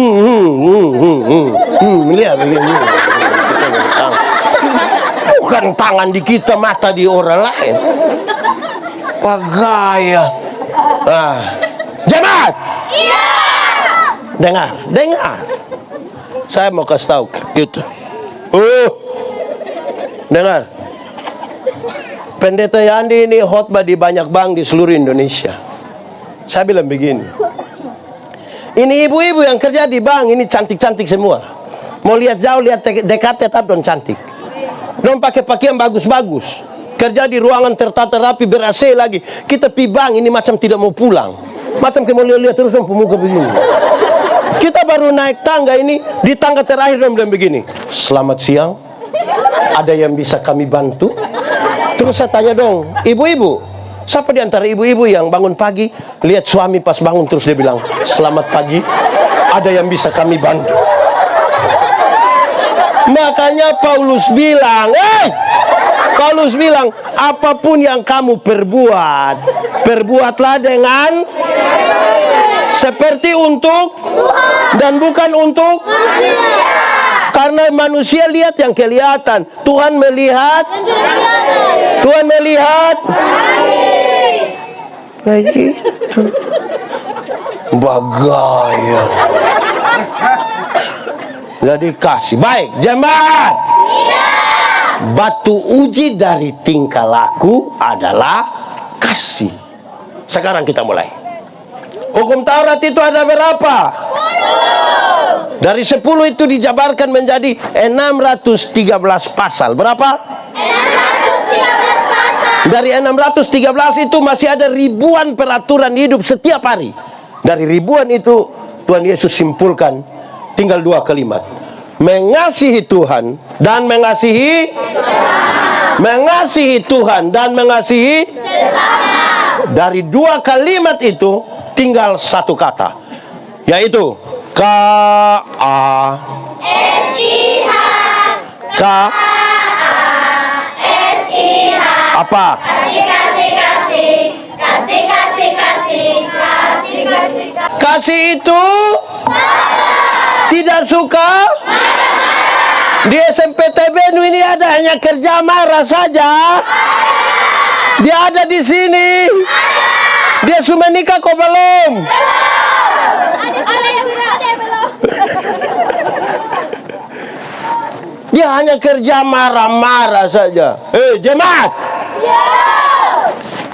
Lihat begini. Bukan tangan di kita, mata di orang lain. Bergaya. Jemaat. Iya. Dengar. Saya mau kasih tahu gitu. Dengar. Pendeta Yandi ini khotbah di banyak bank di seluruh Indonesia. Saya bilang begini. Ini ibu-ibu yang kerja di bank ini cantik-cantik semua. Mau lihat jauh, lihat dekat, tetap don cantik. Don pakai pakaian bagus-bagus. Kerja di ruangan tertata rapi, ber-AC lagi. Kita pi bank ini macam tidak mau pulang. Macam kayak mau lihat-lihat terus don pemuka begini. Kita baru naik tangga ini, di tangga terakhir don bilang begini. Selamat siang. Ada yang bisa kami bantu? Terus saya tanya dong, ibu-ibu, siapa di antara ibu-ibu yang bangun pagi, lihat suami pas bangun terus dia bilang, selamat pagi, ada yang bisa kami bantu? Makanya Paulus bilang, apapun yang kamu perbuat, perbuatlah dengan seperti untuk dan bukan untuk karena manusia lihat yang kelihatan, Tuhan melihat begitu. Bagaya. Jadi kasih. Baik, jemaat. Batu uji dari tingkah laku adalah kasih. Sekarang kita mulai. Hukum Taurat itu ada berapa? 10. Dari 10 itu dijabarkan menjadi 613 pasal. Berapa? 613 pasal. Dari 613 itu masih ada ribuan peraturan hidup setiap hari. Dari ribuan itu Tuhan Yesus simpulkan tinggal 2 kalimat. Mengasihi Tuhan dan mengasihi Tuhan dan mengasihi sesama. Dari 2 kalimat itu tinggal 1 kata, yaitu apa? Kasih itu tidak suka. Di SMPTB ini ada hanya kerja marah saja. Dia ada di sini. Dia sudah nikah kok belum? Dia hanya kerja marah-marah saja. Jemaat.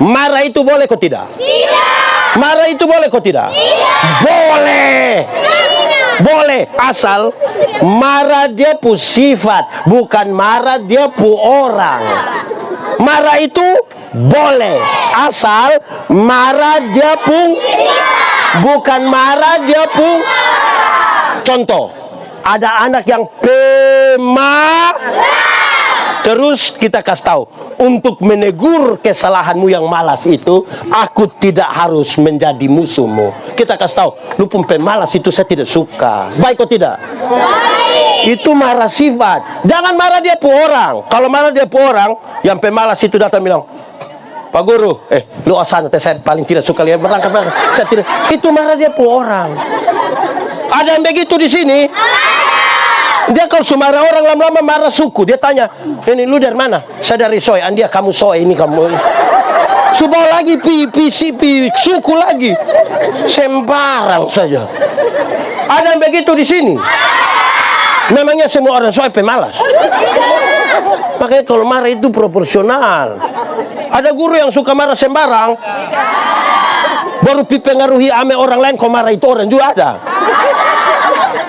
Marah itu boleh kok tidak? Tidak. Marah itu boleh kok tidak? Tidak. Boleh. Boleh, asal marah dia pu sifat, bukan marah dia pu orang. Marah itu boleh, asal marah dia pu, bukan marah dia pu. Contoh, ada anak yang pemalas. Terus kita kasih tahu, untuk menegur kesalahanmu yang malas itu, aku tidak harus menjadi musuhmu. Kita kasih tahu, lu pun pemalas itu saya tidak suka. Baik atau tidak? Baik. Itu marah sifat. Jangan marah dia pu orang. Kalau marah dia pu orang, yang pemalas itu datang bilang, Pak Guru, lu asal saya paling tidak suka lihat berangkat. Saya tidak. Itu marah dia pu orang. Ada yang begitu di sini? Dia kalau sumarah orang lama-lama marah suku. Dia tanya, ini lu dari mana? Saya dari Soe. Andia kamu Soe, ini kamu. Subah lagi pi suku lagi. Sembarang saja. Ada yang begitu di sini? Memangnya semua orang Soe pemalas? Makanya kalau marah itu proporsional. Ada guru yang suka marah sembarang. Baru pengaruhi ame orang lain kok marah itu orang juga ada.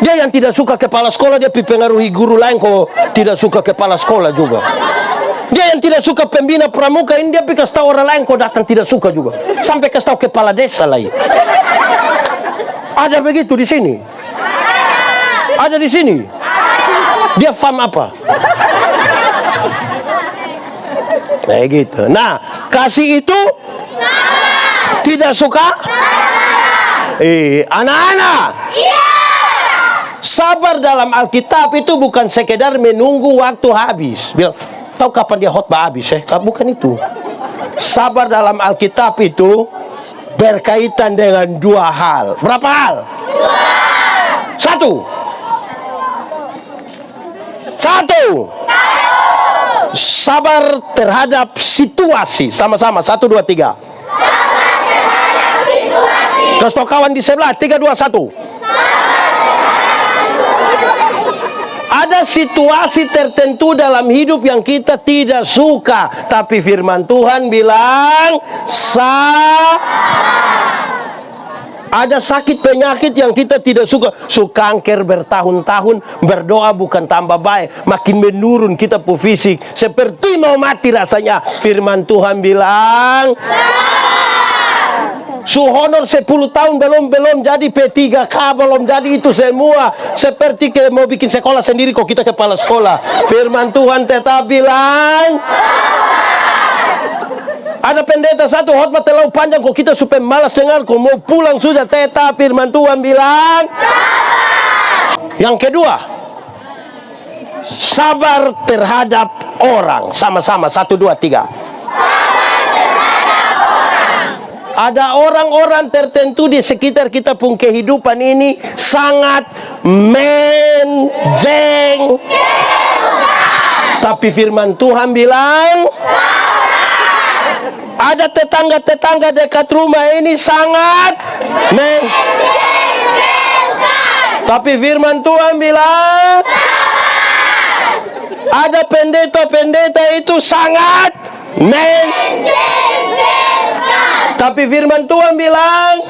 Dia yang tidak suka kepala sekolah, dia pengaruhi guru lain kok tidak suka kepala sekolah juga. Dia yang tidak suka pembina pramuka, ini dia kasih tahu orang lain kok datang tidak suka juga. Sampai kasih tahu kepala desa lain. Ada begitu di sini? Ada di sini? Dia faham apa? Nah gitu. Nah, kasih itu tidak suka? Anak-anak. Sabar dalam Alkitab itu bukan sekedar menunggu waktu habis. Bilang, tahu kapan dia khotbah habis? Bukan itu. Sabar dalam Alkitab itu berkaitan dengan 2 hal. Berapa hal? 2. Satu. Sabar terhadap situasi. Sama-sama. 1, 2, 3. Sabar terhadap situasi. Kasih tau kawan di sebelah. 3, 2, 1. Ada situasi tertentu dalam hidup yang kita tidak suka, tapi firman Tuhan bilang ada sakit penyakit yang kita tidak suka. Kanker bertahun-tahun, berdoa bukan tambah baik, makin menurun kita fisik, seperti mau mati rasanya. Firman Tuhan bilang honor 10 tahun belum jadi P3K, belum jadi itu semua. Seperti mau bikin sekolah sendiri kok kita kepala sekolah. Firman Tuhan tetap bilang ada pendeta satu khotbah terlalu panjang kok kita supaya malas dengar, kok mau pulang sudah. Tetap firman Tuhan bilang Yang kedua, sabar terhadap orang. Sama-sama 1, 2, 3. Ada orang-orang tertentu di sekitar kita pun kehidupan ini sangat menjengkelkan. Tapi firman Tuhan bilang ada tetangga-tetangga dekat rumah ini sangat menjengkelkan. Tapi firman Tuhan bilang ada pendeta-pendeta itu sangat menjengkelkan. Tapi firman Tuhan bilang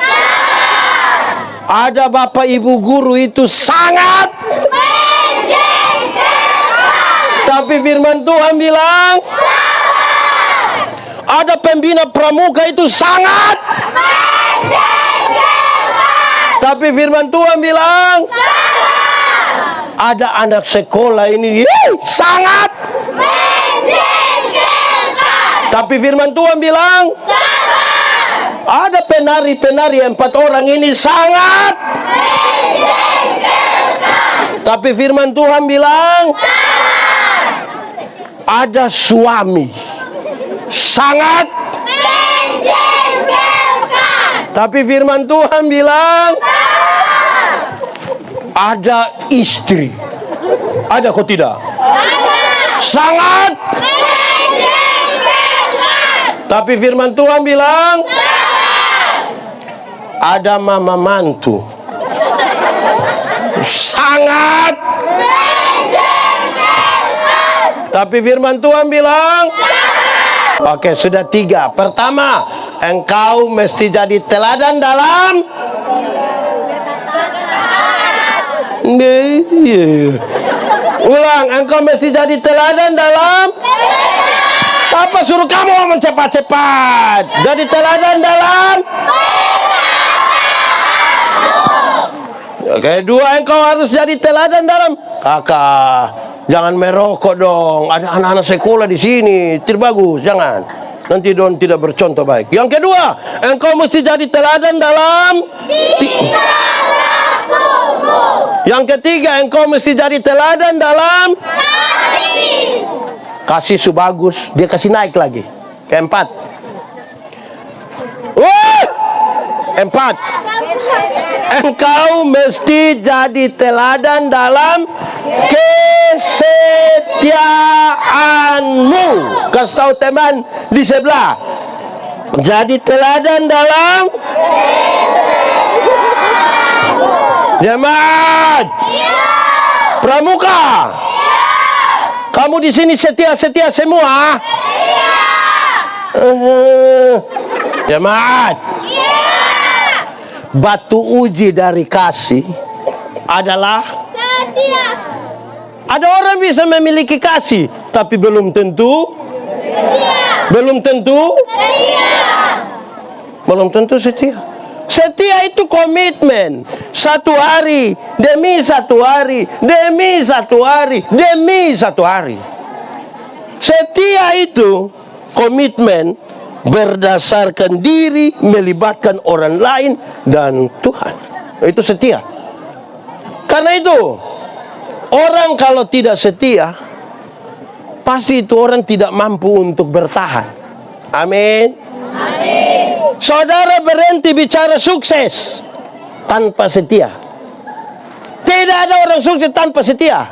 ada bapak ibu guru itu sangat menjengkelkan. Tapi firman Tuhan bilang ada pembina pramuka itu sangat menjengkelkan. Tapi firman Tuhan bilang ada anak sekolah ini sangat menjengkelkan. Tapi firman Tuhan bilang ada penari-penari 4 orang ini sangat menjengkelkan. Tapi firman Tuhan bilang ada suami sangat menjengkelkan. Tapi firman Tuhan bilang ada istri. Ada kok tidak? Sangat menjengkelkan. Tapi firman Tuhan bilang ada mama mantu sangat menjengkelkan. Tapi firman Tuhan bilang oke, sudah 3. Pertama, engkau mesti jadi teladan dalam ulang, engkau mesti jadi teladan dalam apa suruh kamu ngomong cepat-cepat. Jadi teladan dalam kedua, engkau harus jadi teladan dalam kakak, jangan merokok dong. Ada anak-anak sekolah di sini, tidak bagus, jangan. Nanti dong tidak bercontoh baik. Yang kedua, engkau mesti jadi teladan dalam Yang ketiga, engkau mesti jadi teladan dalam kasih. Kasih su bagus, dia kasih naik lagi. Keempat. 4. Engkau mesti jadi teladan dalam kesetiaanmu. Kasih tahu teman di sebelah. Jadi teladan dalam jemaat pramuka. Kamu di sini setia-setia semua. Jemaat. Batu uji dari kasih adalah setia. Ada orang bisa memiliki kasih, tapi belum tentu setia. Belum tentu setia. Belum tentu setia. Setia itu komitmen. 1 hari demi 1 hari, demi 1 hari, demi 1 hari. Setia itu komitmen berdasarkan diri, melibatkan orang lain dan Tuhan. Itu setia. Karena itu, orang kalau tidak setia, pasti itu orang tidak mampu untuk bertahan. Amin. Amin. Saudara berhenti bicara sukses tanpa setia. Tidak ada orang sukses tanpa setia.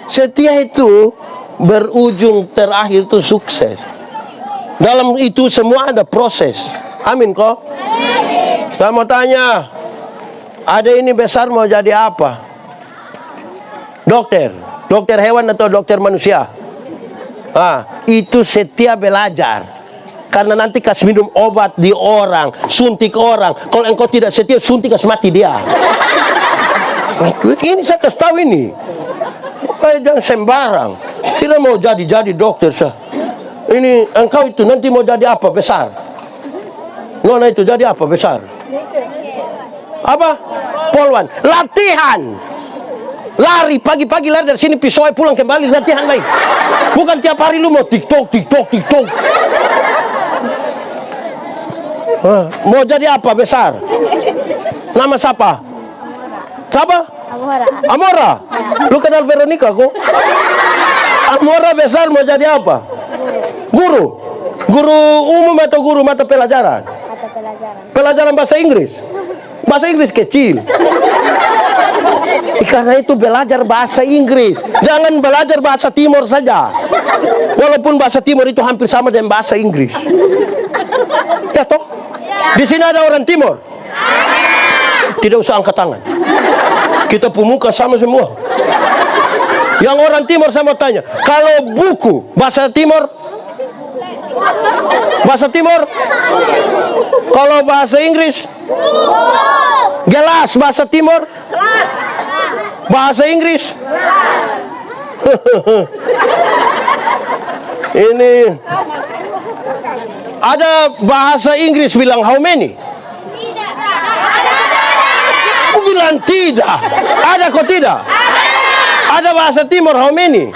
Setia itu berujung terakhir itu sukses. Dalam itu semua ada proses. Amin kok? Amin. Saya mau tanya, ada ini besar mau jadi apa? Dokter, dokter hewan atau dokter manusia? Itu setia belajar. Karena nanti kasih minum obat di orang, suntik orang. Kalau engkau tidak setia, suntik kasih mati dia. Ini saya kasih tahu ini. Jangan sembarang. Tidak mau jadi dokter sah. Ini engkau itu nanti mau jadi apa besar? Nona itu jadi apa besar? Apa? Polwan. Latihan. Lari pagi-pagi lari dari sini pisau pulang kembali latihan lagi. Bukan tiap hari lu mau TikTok. Mau jadi apa besar? Nama siapa? Siapa? Amora. Lu kenal Veronica kok? Amora besar mau jadi apa? Guru. Guru umum atau guru mata pelajaran? Mata pelajaran. Pelajaran bahasa Inggris. Bahasa Inggris kecil. Karena itu belajar bahasa Inggris. Jangan belajar bahasa Timur saja. Walaupun bahasa Timur itu hampir sama dengan bahasa Inggris. Ya toh? Di sini ada orang Timur? Tidak usah angkat tangan. Kita pemuka sama semua. Yang orang Timur saya mau tanya, kalau buku bahasa Timur? Bahasa Timur? Kalau bahasa Inggris? Gelas bahasa Timur? Bahasa Inggris? Ini ada bahasa Inggris bilang how many? Aku bilang tidak. Ada kok tidak? Ada bahasa Timur how many?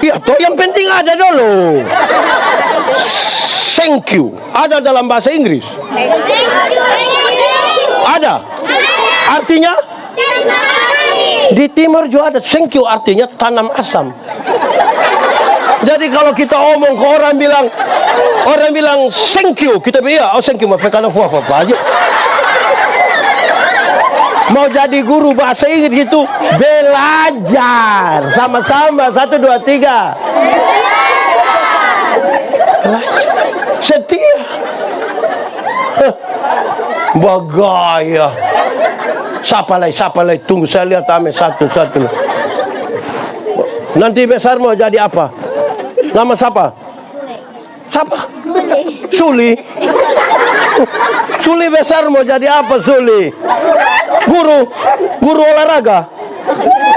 Ya toh yang penting ada dulu. Thank you. Ada dalam bahasa Inggris? Ada. Artinya? Di Timur juga ada thank you, artinya tanam asam. Jadi kalau kita omong ke orang bilang thank you, kita bilang oh thank you mafekana apa aja. Mau jadi guru bahasa Inggris itu belajar sama-sama 1 2 3. Setia. Bagaya. Siapa lagi? Tunggu saya lihat ame satu-satu. Nanti besar mau jadi apa? Nama siapa? Siapa? Suli. Suli besar mau jadi apa Suli? Guru olahraga.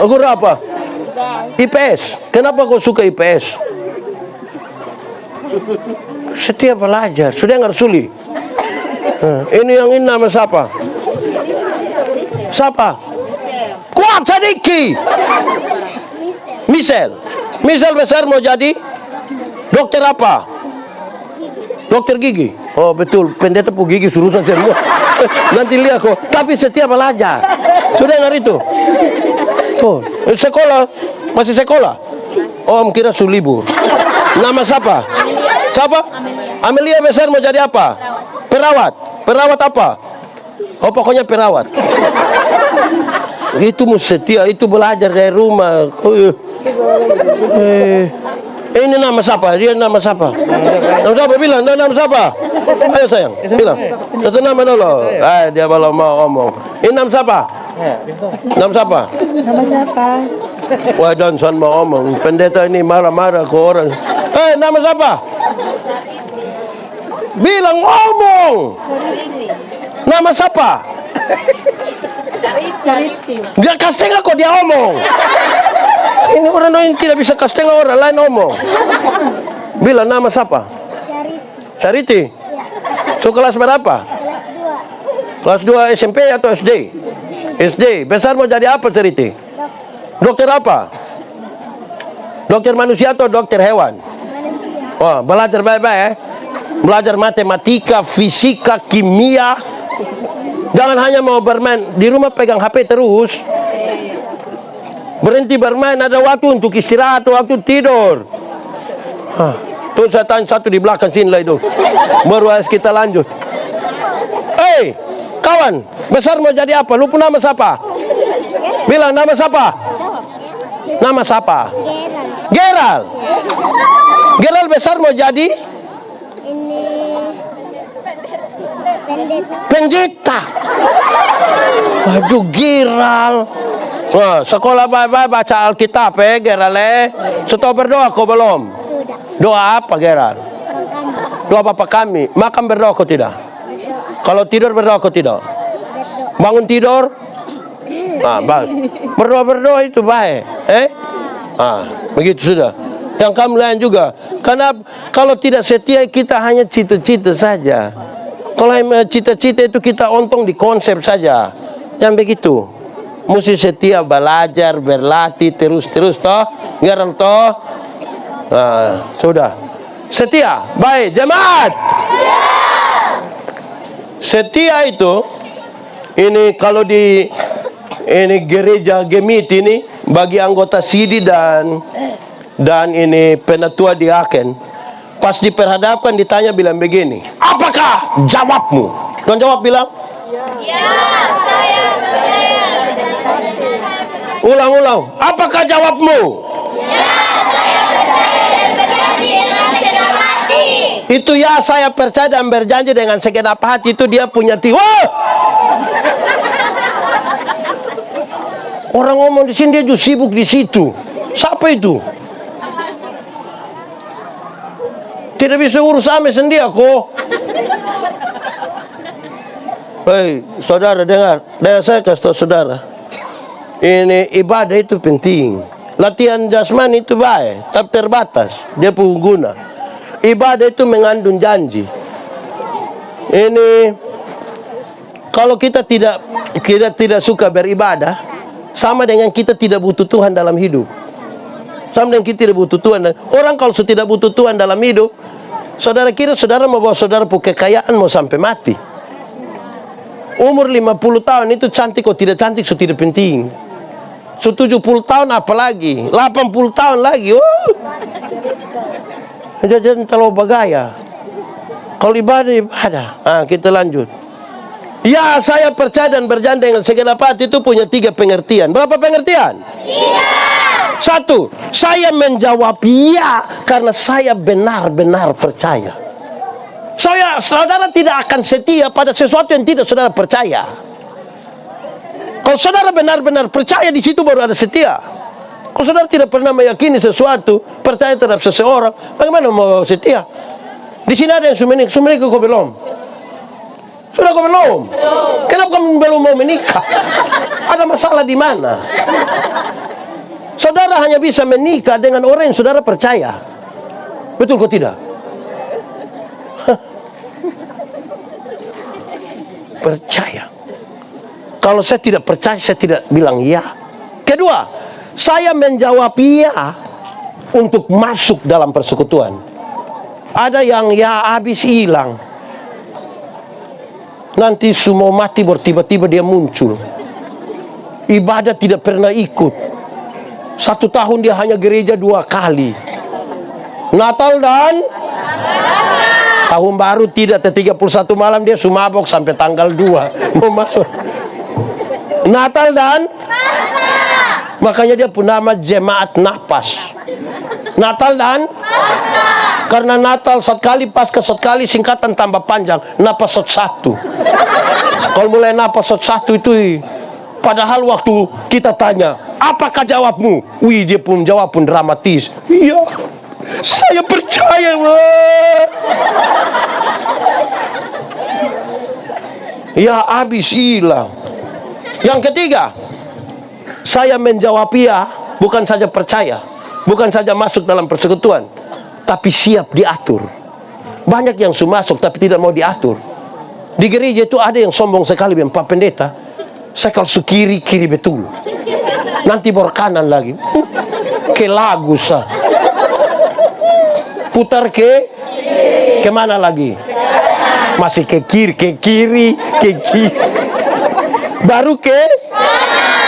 Guru apa? IPS. Kenapa kau suka IPS? Setiap belajar. Sudah nggak Suli? Ini yang ini nama siapa? Siapa? Kuat Sadiki. Misal besar mau jadi dokter apa? Dokter gigi. Oh betul, pendeta pu gigi surusan semua. Nanti lihat kok. Tapi setiap belajar. Sudah dengar itu? Oh, sekolah masih sekolah. Oh, kira sulibur. Nama siapa? Siapa? Amelia besar mau jadi apa? Perawat. Perawat apa? Oh, pokoknya perawat. Itu mesti setia, itu belajar dari rumah. Ini nama siapa? Dia nama siapa? Nama siapa? Bilang, nama siapa? Ayo sayang, bilang. Satu nama dulu. Dia belum mau ngomong. Ini nama siapa? Nama siapa? Nama siapa? Wah, Johnson mau ngomong. Pendeta ini marah-marah ke orang. Nama siapa? Bilang ngomong. Nama siapa? Cariti. Dia kasih kok dia ngomong. Ini orang lain tidak bisa kasih orang lain ngomong. Bilang nama siapa? Cariti. So kelas berapa? Kelas 2 SMP atau SD? SD. Besar mau jadi apa Cariti? Dokter apa? Dokter manusia atau dokter hewan? Wah, belajar baik-baik Belajar matematika, fisika, kimia. Jangan hanya mau bermain di rumah pegang HP terus. Berhenti bermain, ada waktu untuk istirahat, waktu tidur. Tuh saya tanya satu di belakang sini lah itu. Baru kita lanjut. Kawan, besar mau jadi apa? Lupa nama siapa? Bilang nama siapa? Nama siapa? Geral. Geral besar mau jadi? Pendeta. Aduh, giral. Wah, sekolah baca Alkitab Geral Sudah berdoa kau belum? Doa apa Geral? Doa Bapa kami. Makan berdoa kau tidak? Kalau tidur berdoa kau tidak? Bangun tidur? Berdoa itu baik. Begitu sudah. Yang kamu lain juga. Karena kalau tidak setia kita hanya cita-cita saja. Kalau cita-cita itu kita untung di konsep saja. Yang begitu. Mesti setia belajar, berlatih terus toh. Ngerti toh? Sudah. Setia. Baik, jemaat. Setia itu ini kalau di gereja Gemit ini bagi anggota sidi dan ini penatua diaken, pas diperhadapkan ditanya bilang begini, apakah jawabmu? Dan jawab bilang, ya, saya percaya. Ulang-ulang, apakah jawabmu? Ya, saya percaya dan berjanji dengan segenap hati. Itu ya saya percaya dan berjanji dengan segenap hati itu dia punya orang ngomong di sini dia juga sibuk di situ. Siapa itu? Tidak bisa urus ame sendiri kok. Hei, saudara dengar saya kasih tahu saudara. Ini ibadah itu penting. Latihan jasmani itu baik, tapi terbatas. Dia pengguna. Ibadah itu mengandung janji. Ini kalau kita tidak suka beribadah, sama dengan kita tidak butuh Tuhan dalam hidup. Sama dengan kita tidak butuh Tuhan. Orang kalau tidak butuh Tuhan dalam hidup, saudara kira saudara mau bawa saudara punya kekayaan mau sampai mati. Umur 50 tahun itu cantik atau tidak cantik itu tidak penting. 70 tahun apalagi, 80 tahun lagi. Jangan terlalu bagaya. Kalau ibadah. Kita lanjut. Ya, saya percaya dan berjanji dengan segenap hati itu punya 3 pengertian. Berapa pengertian? 3. 1. Saya menjawab ya karena saya benar-benar percaya. Saudara tidak akan setia pada sesuatu yang tidak saudara percaya. Kalau saudara benar-benar percaya, di situ baru ada setia. Kalau saudara tidak pernah meyakini sesuatu, percaya terhadap seseorang, bagaimana mau setia? Di sini ada yang sumenik kok belum? Sudah kau belum? Kenapa kamu belum mau menikah? Ada masalah di mana? Saudara hanya bisa menikah dengan orang yang saudara percaya. Betul kok tidak? Percaya. Kalau saya tidak percaya, saya tidak bilang ya. Kedua, saya menjawab ya untuk masuk dalam persekutuan. Ada yang ya habis hilang. Nanti semua mati tiba-tiba dia muncul. Ibadah tidak pernah ikut. 1 tahun dia hanya gereja 2 kali. Natal dan tahun baru tidak. 31 malam dia sumabok sampai tanggal 2 mau masuk. Natal dan makanya dia pun nama jemaat napas. Natal dan karena Natal sekali, Paskah sekali, singkatan tambah panjang, napasot 1. Kalau mulai napasot 1 itu, padahal waktu kita tanya, apakah jawabmu? Wih, dia pun jawab pun dramatis. Iya, saya percaya. Ya habis hilang. Yang ketiga, saya menjawab iya, bukan saja percaya, bukan saja masuk dalam persekutuan, tapi siap diatur. Banyak yang masuk tapi tidak mau diatur. Di gereja itu ada yang sombong sekali, Pak Pendeta, saya kalau kiri betul, nanti baru kanan lagi. Ke lagu sah. Putar ke mana lagi? Masih ke kiri. Baru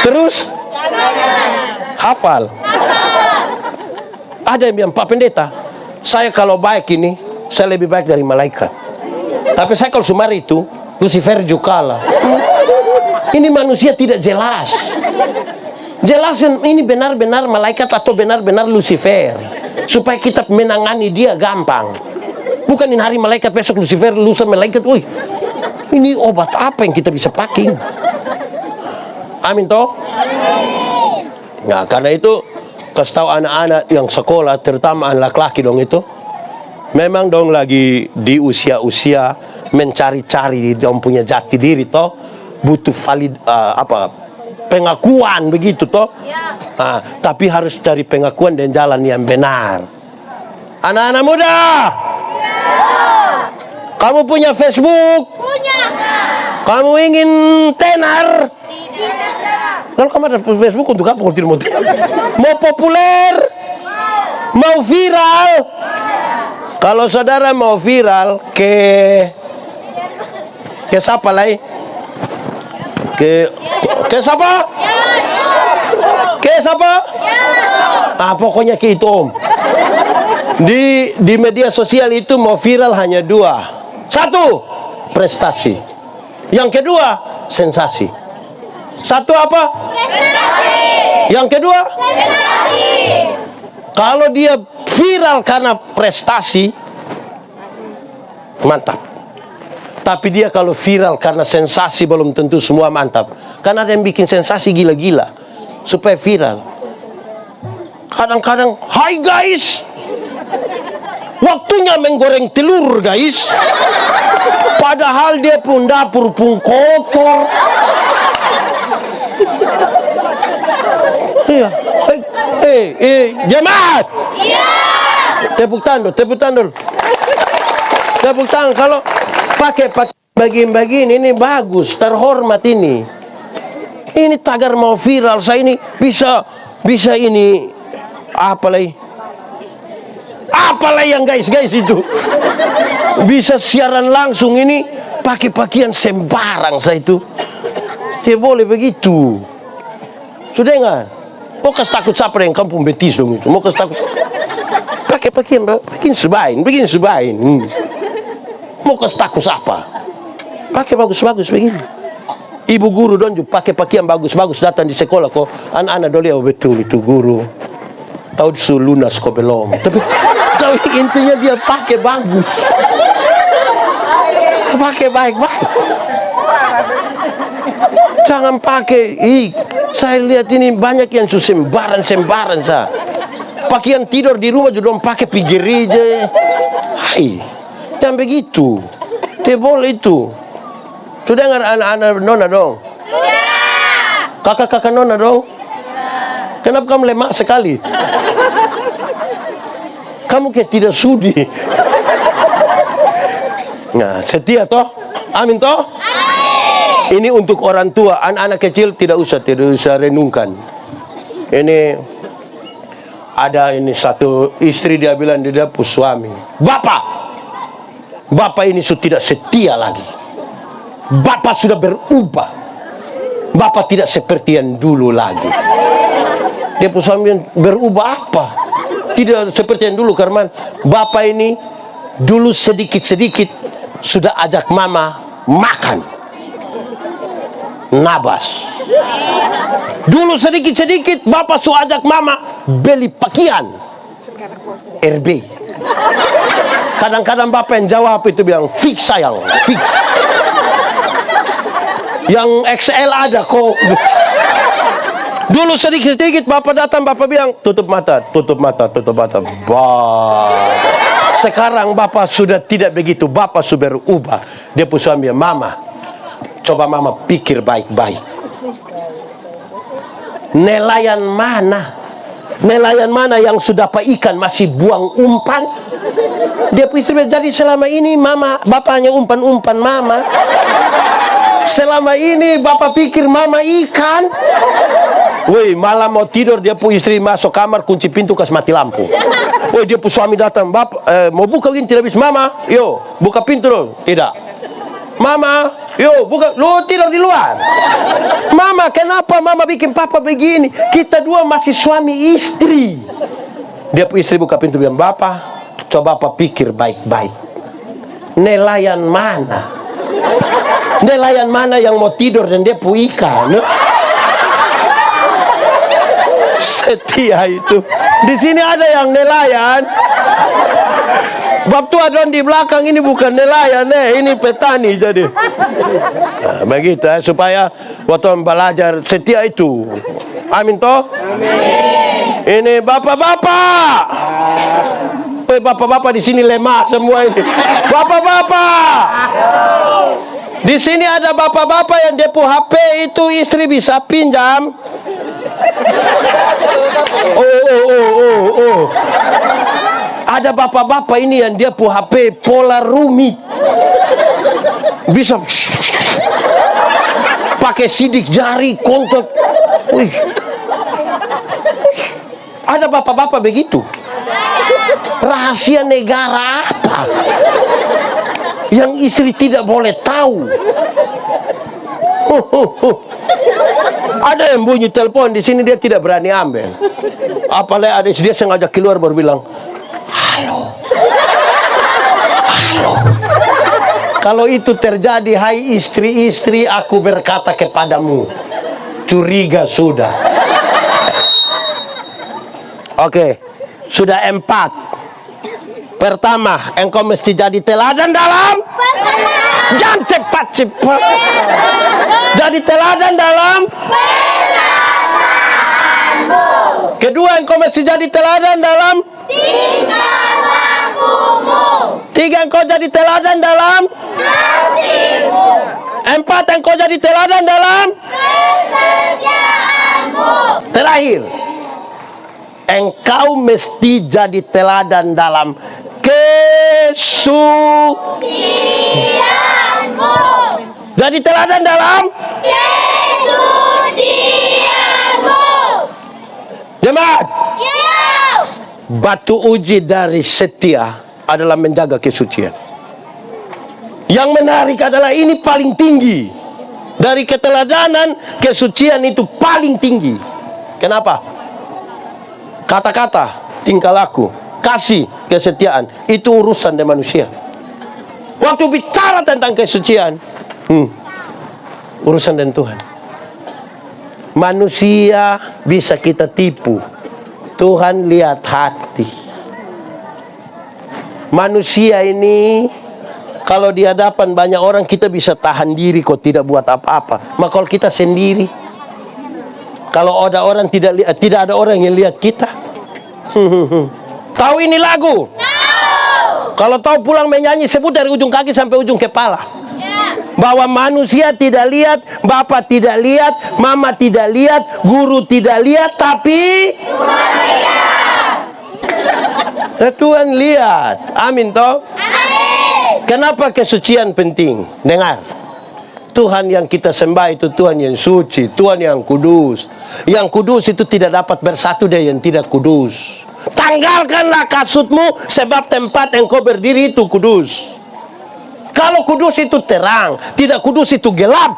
terus hafal. Ada yang bilang, Pak Pendeta, saya kalau baik ini, saya lebih baik dari malaikat. Tapi saya kalau sumar itu, Lucifer juga kalah. Ini manusia tidak jelas. Jelasin ini benar-benar malaikat atau benar-benar Lucifer. Supaya kita menangani dia gampang. Bukan ini hari malaikat, besok Lucifer, lusa malaikat. Wih, Ini obat apa yang kita bisa pakai? Amin toh? Nah, karena itu kasih tahu anak-anak yang sekolah, terutama anak laki dong itu, memang dong lagi di usia-usia mencari-cari dong punya jati diri toh, butuh valid pengakuan begitu toh. Nah, tapi harus cari pengakuan dan jalan yang benar. Anak-anak muda, kamu punya Facebook? Punya. Kamu ingin tenar? Lalu kamu ada Facebook untuk apa? Mau populer? Mau viral? Kalau saudara mau viral, ke siapa lagi? Ke siapa? Ke siapa? Pokoknya ke itu om. Di media sosial itu mau viral hanya dua. Satu, prestasi. Yang kedua, sensasi. Satu apa? Prestasi. Yang kedua? Prestasi. Kalau dia viral karena prestasi, mantap. Tapi dia kalau viral karena sensasi, belum tentu semua mantap. Karena ada yang bikin sensasi gila-gila supaya viral. Kadang-kadang, hai guys, waktunya menggoreng telur guys. Padahal dia pun dapur pun kotor. Iya, jemaat. Iya. Tepuk tangan, tepuk tangan. Tepuk tangan. Kalau pakai bagian-bagian ini bagus, terhormat ini. Ini tagar mau viral, saya ini bisa ini apalagi yang guys itu bisa siaran langsung ini pakai pakaian sembarang saya itu. Tidak boleh begitu. Sudah enggak? Mau kasih takut siapa yang kampung betis dong itu? Mau kasih takut pakai pakaian begini sebain. Mau kasih takut siapa? Pakai bagus-bagus begini. Ibu guru dong juga pakai pakaian bagus-bagus datang di sekolah kok. Anak-anak dole betul itu guru. Tahu disuruh lunas kok belum. Tapi intinya dia pakai bagus. Pakai baik-baik. Jangan pakai. Saya lihat ini banyak yang sembaran sah. Pakaian tidur di rumah juga pakai pigirija. Hai, jangan begitu. Tidak boleh itu. Sudah nggak anak-anak nona dong? Sudah. Kakak-kakak nona dong? Kenapa kamu lemah sekali? Kamu kayak tidak sudi. Nah, setia toh? Amin toh? Amin. Ini untuk orang tua, anak-anak kecil tidak usah renungkan. Ini ada ini satu istri dia bilang dia punya suami. Bapak ini sudah tidak setia lagi. Bapak sudah berubah. Bapak tidak seperti yang dulu lagi. Dia punya suami yang berubah apa? Tidak seperti yang dulu karena bapak ini dulu sedikit-sedikit sudah ajak mama makan. Nabas. Dulu sedikit-sedikit bapak sudah ajak mama beli pakaian. RB. Kadang-kadang bapak yang jawab itu bilang fix sayang, fix. Yang XL ada kok. Dulu sedikit-sedikit bapak datang, bapak bilang tutup mata. Sekarang bapak sudah tidak begitu, bapak sudah berubah. Dia pun suami, mama, coba mama pikir baik-baik. Nelayan mana yang sudah dapat ikan masih buang umpan? Dia pun istri, jadi selama ini mama, bapak hanya umpan-umpan mama. Selama ini bapak pikir mama ikan. Woi, malam mau tidur dia pun istri masuk kamar, kunci pintu, kasih mati lampu. Woi, dia pun suami datang, mau buka gini tidak bisa. Mama, yo buka pintu dong. Tidak. Mama, yo buka, lu tidur di luar. Mama, kenapa mama bikin papa begini? Kita dua masih suami istri. Dia pun istri buka pintu bilang, bapak, coba bapak pikir baik-baik. Nelayan mana yang mau tidur dan dia pu ikan? Setia itu. Di sini ada yang nelayan. Bab tua don di belakang ini bukan nelayan, ini petani jadi. Nah, begitu supaya waktu belajar setia itu. Amin toh? Amin. Ini bapak-bapak. Bapak-bapak di sini lemah semua ini. Bapak-bapak. Di sini ada bapak-bapak yang depo HP itu istri bisa pinjam. Oh. Ada bapak-bapak ini yang dia pu HP pola rumit. Bisa pakai sidik jari kontak. Wih. Ada bapak-bapak begitu. Rahasia negara apa yang istri tidak boleh tahu? Ada yang bunyi telepon di sini dia tidak berani ambil. Apalagi ada dia sengaja keluar baru bilang, halo. Kalau itu terjadi, hai istri-istri, aku berkata kepadamu, curiga sudah. Oke, sudah 4. Pertama, engkau mesti jadi teladan dalam. Jangan cepat-cepat. Jadi teladan dalam. Kedua, engkau mesti jadi teladan dalam. Tingkah lakumu. 3, engkau jadi teladan dalam. Kasihmu. 4, engkau jadi teladan dalam. Kesetiaanmu. Terakhir, engkau mesti jadi teladan dalam Kesucianmu. Jadi teladan dalam Kesucianmu. jemaat. Ya. Batu uji dari setia adalah menjaga kesucian. Yang menarik adalah ini paling tinggi. Dari keteladanan, kesucian itu paling tinggi. Kenapa? Kata-kata, tingkah laku, kasih, kesetiaan, itu urusan dari manusia. Waktu bicara tentang kesucian, urusan dengan Tuhan. Manusia bisa kita tipu, Tuhan lihat hati. Manusia ini kalau di hadapan banyak orang kita bisa tahan diri kok tidak buat apa-apa. Maka kalau kita sendiri, kalau ada orang tidak ada orang yang lihat kita. Tahu ini lagu? Kalau tahu pulang menyanyi, sebut dari ujung kaki sampai ujung kepala. Bahwa manusia tidak lihat, bapak tidak lihat, mama tidak lihat, guru tidak lihat, tapi Tuhan lihat. Tuhan lihat. Amin toh? Amin. Kenapa kesucian penting? Dengar. Tuhan yang kita sembah itu Tuhan yang suci, Tuhan yang kudus. Yang kudus itu tidak dapat bersatu dengan yang tidak kudus. Tanggalkanlah kasutmu, sebab tempat engkau berdiri itu kudus. Kalau kudus itu terang, tidak kudus itu gelap.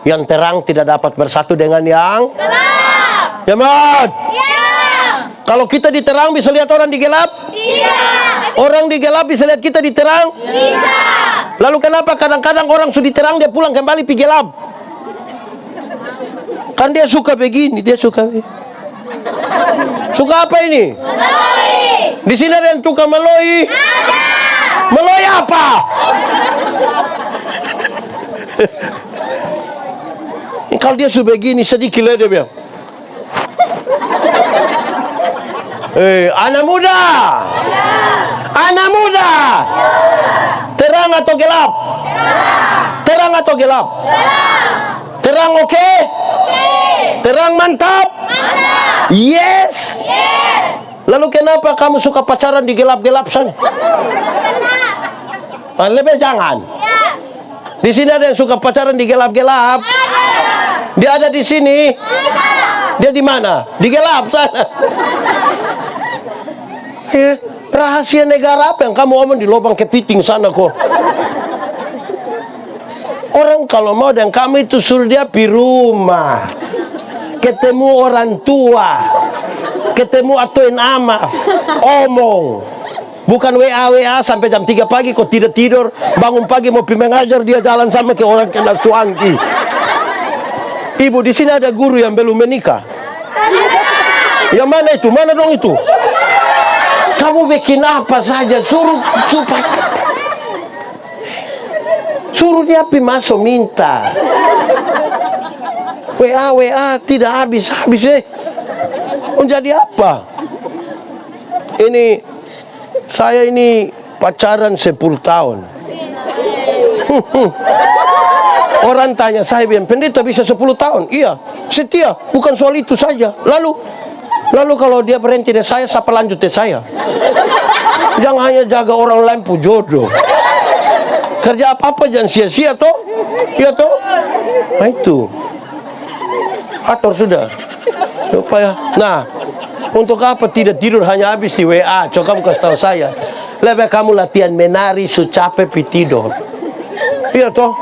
Yang terang tidak dapat bersatu dengan yang Gelap. jemaat. Ya. Kalau kita di terang bisa lihat orang di gelap? Tidak. Orang di gelap bisa lihat kita di terang? Bisa. Lalu kenapa kadang-kadang orang sudah terang dia pulang kembali pergi gelap? Kan dia suka begini, dia suka begini. Suka apa ini? Meloi. Di sini ada yang suka meloi. Ada. Meloi apa? Kalau dia sudah begini sedikit lah dia bilang. Anak muda. Anak muda. Terang atau gelap? Terang atau gelap? Terang oke? Terang mantap? Yes. Lalu kenapa kamu suka pacaran di gelap-gelap sana? Lebih jangan. Di sini ada yang suka pacaran di gelap-gelap. Dia ada di sini. Dia di mana? Di gelap sana. Rahasia negara apa yang kamu omong di lubang kepiting sana kok? Orang kalau mau dan kamu itu suruh dia di rumah, ketemu orang tua, ketemu atuin amaf, omong. Bukan WA sampai jam 3 pagi kok tidak tidur, bangun pagi mau pergi mengajar dia jalan sama ke orang kena suangki. Ibu di sini ada guru yang belum menikah. Yang mana itu? Mana dong itu? Kamu bikin apa saja, suruh dia pergi masuk minta. WA tidak habis menjadi apa? Ini saya ini pacaran 10 tahun. Orang tanya saya, bilang, pendeta bisa 10 tahun? Iya, setia, bukan soal itu saja. Lalu kalau dia berhenti dari saya, siapa lanjut dari saya? Jangan hanya jaga orang lain pu jodoh. Kerja apa-apa jangan sia-sia toh. Iya toh? Nah itu. Atur sudah. Supaya. Nah, untuk apa tidak tidur hanya habis di WA? Coba kamu kasih tahu saya. Lebih kamu latihan menari, capek pi tidur. Iya toh?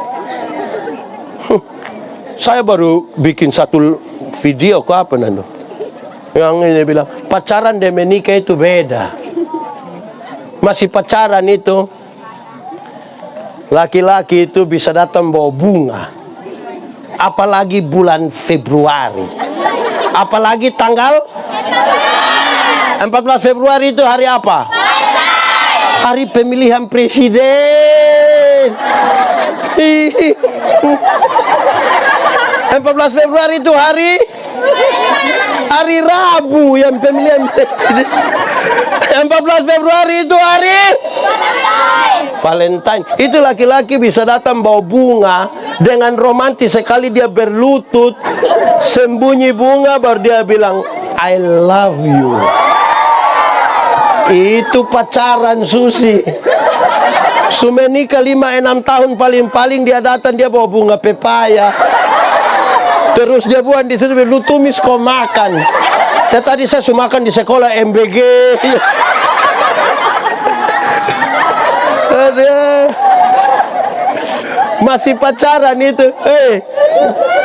Saya baru bikin satu video ke apa nando? Yang ini bilang pacaran dan menikah itu beda. Masih pacaran itu, laki-laki itu bisa datang bawa bunga. Apalagi bulan Februari. Apalagi tanggal 14 Februari itu hari apa? Hari pemilihan presiden. 14 Februari itu hari Rabu yang pemilihan presiden. 14 Februari itu hari Valentine. Itu laki-laki bisa datang bawa bunga dengan romantis sekali, dia berlutut sembunyi bunga baru dia bilang I love you. Itu pacaran Susi. Sumenika 5-6 tahun paling-paling dia datang, dia bawa bunga pepaya. Terus dia buang di situ, lu tumis kau makan. Tadi saya sudah makan di sekolah MBG. Masih pacaran itu.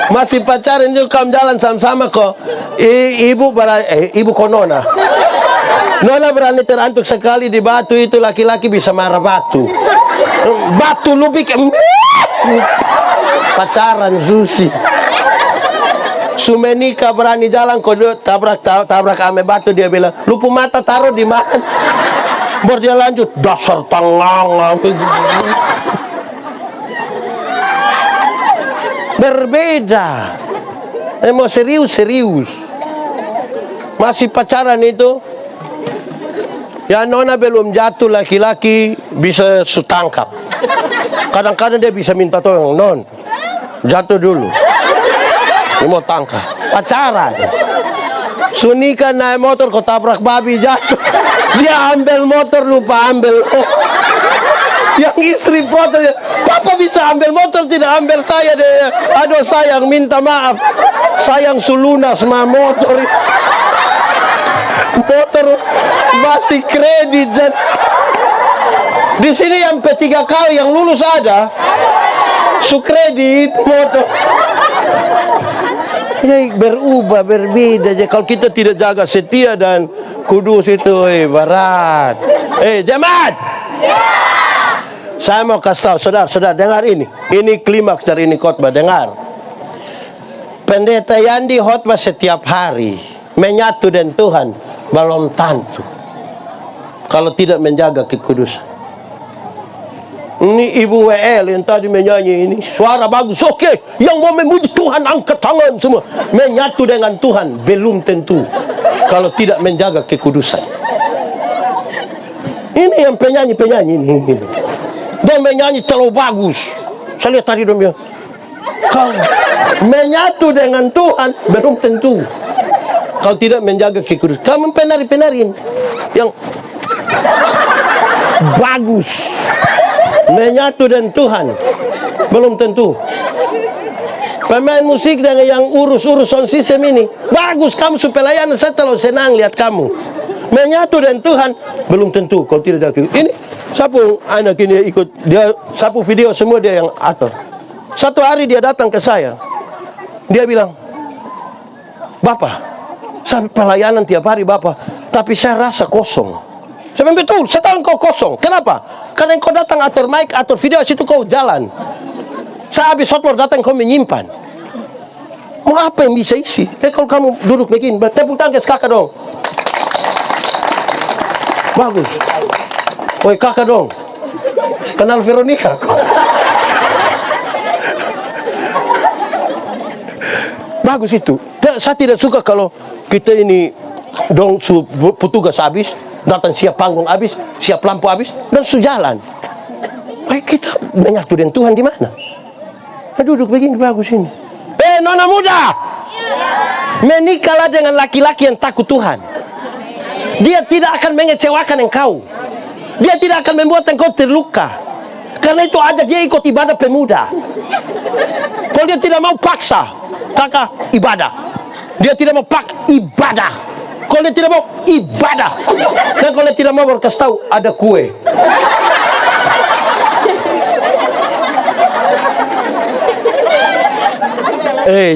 Masih pacaran itu, kamu jalan sama-sama kok. Ibu konona. Nona berani terantuk sekali di batu itu, laki-laki bisa marah batu. Batu lu bikin pacaran Susi. Sumenika berani jalan kok, tabrak ame batu, dia bilang lupu mata taruh di mana? Baru dia lanjut, dasar tangang. Berbeda. Mau serius. Masih pacaran itu. Ya nona belum jatuh, laki-laki bisa sutangkap. Kadang-kadang dia bisa minta tolong, non jatuh dulu. Dia mau tangkap. Pacaran. Sunika naik motor kau tabrak babi, jatuh. Dia ambil motor, lupa ambil. Yang istri foto, papa bisa ambil motor, tidak ambil saya deh. Aduh sayang, minta maaf. Sayang sulunas sama motor. Motor masih kredit. Di sini yang P3K yang lulus ada, su kredit motor. Ya, berubah, berbeda. Jadi kalau kita tidak jaga setia dan kudus itu, berat. Jemaat. Saya mau kasih tahu, saudara, dengar ini. Ini klimaks dari ini khotbah, dengar. Pendeta Yandi khotbah setiap hari, menyatu dengan Tuhan, belum tentu kalau tidak menjaga kekudusan. Ini Ibu WL yang tadi menyanyi ini, suara bagus, oke. Yang mau memuji Tuhan angkat tangan semua. Menyatu dengan Tuhan belum tentu kalau tidak menjaga kekudusan. Ini yang penyanyi ini. Dia menyanyi terlalu bagus. Saya lihat tadi dia bilang, kalau menyatu dengan Tuhan belum tentu kalau tidak menjaga kekudusan. Kamu penari-penari yang bagus, menyatu dengan Tuhan belum tentu. Pemain musik dengan yang urus sound system ini bagus, kamu supelayan, saya terlalu senang lihat kamu. Menyatu dengan Tuhan belum tentu kalau tidak jaga. Ini sapu anak ini ikut dia, sapu video semua dia yang atur. Satu hari dia datang ke saya, dia bilang, Bapak, saya pelayanan tiap hari Bapak, tapi saya rasa kosong. Saya bilang, betul, saya tahu kau kosong. Kenapa? Karena kau datang atur mic, atur video, situ kau jalan. Saya habis hotbar datang kau menyimpan. Mau apa yang bisa isi? Kalau kamu duduk begini, tepuk tangan kakak dong. Bagus. Woi kakak dong. Kenal Veronica? Bagus itu. Saya tidak suka kalau kita ini dong petugas habis, datang siap panggung habis, siap lampu habis, dan jalan. Kita menyatu dengan Tuhan di mana? Duduk begini bagus ini. Nona muda, menikahlah dengan laki-laki yang takut Tuhan. Dia tidak akan mengecewakan engkau. Dia tidak akan membuat engkau terluka. Karena itu aja dia ikut ibadah pemuda. Kalau dia tidak mau paksa, kakak ibadah. Dia tidak mau ibadah. Kalau dia tidak mau ibadah. Dan kalau dia tidak mau berkasih tahu ada kue.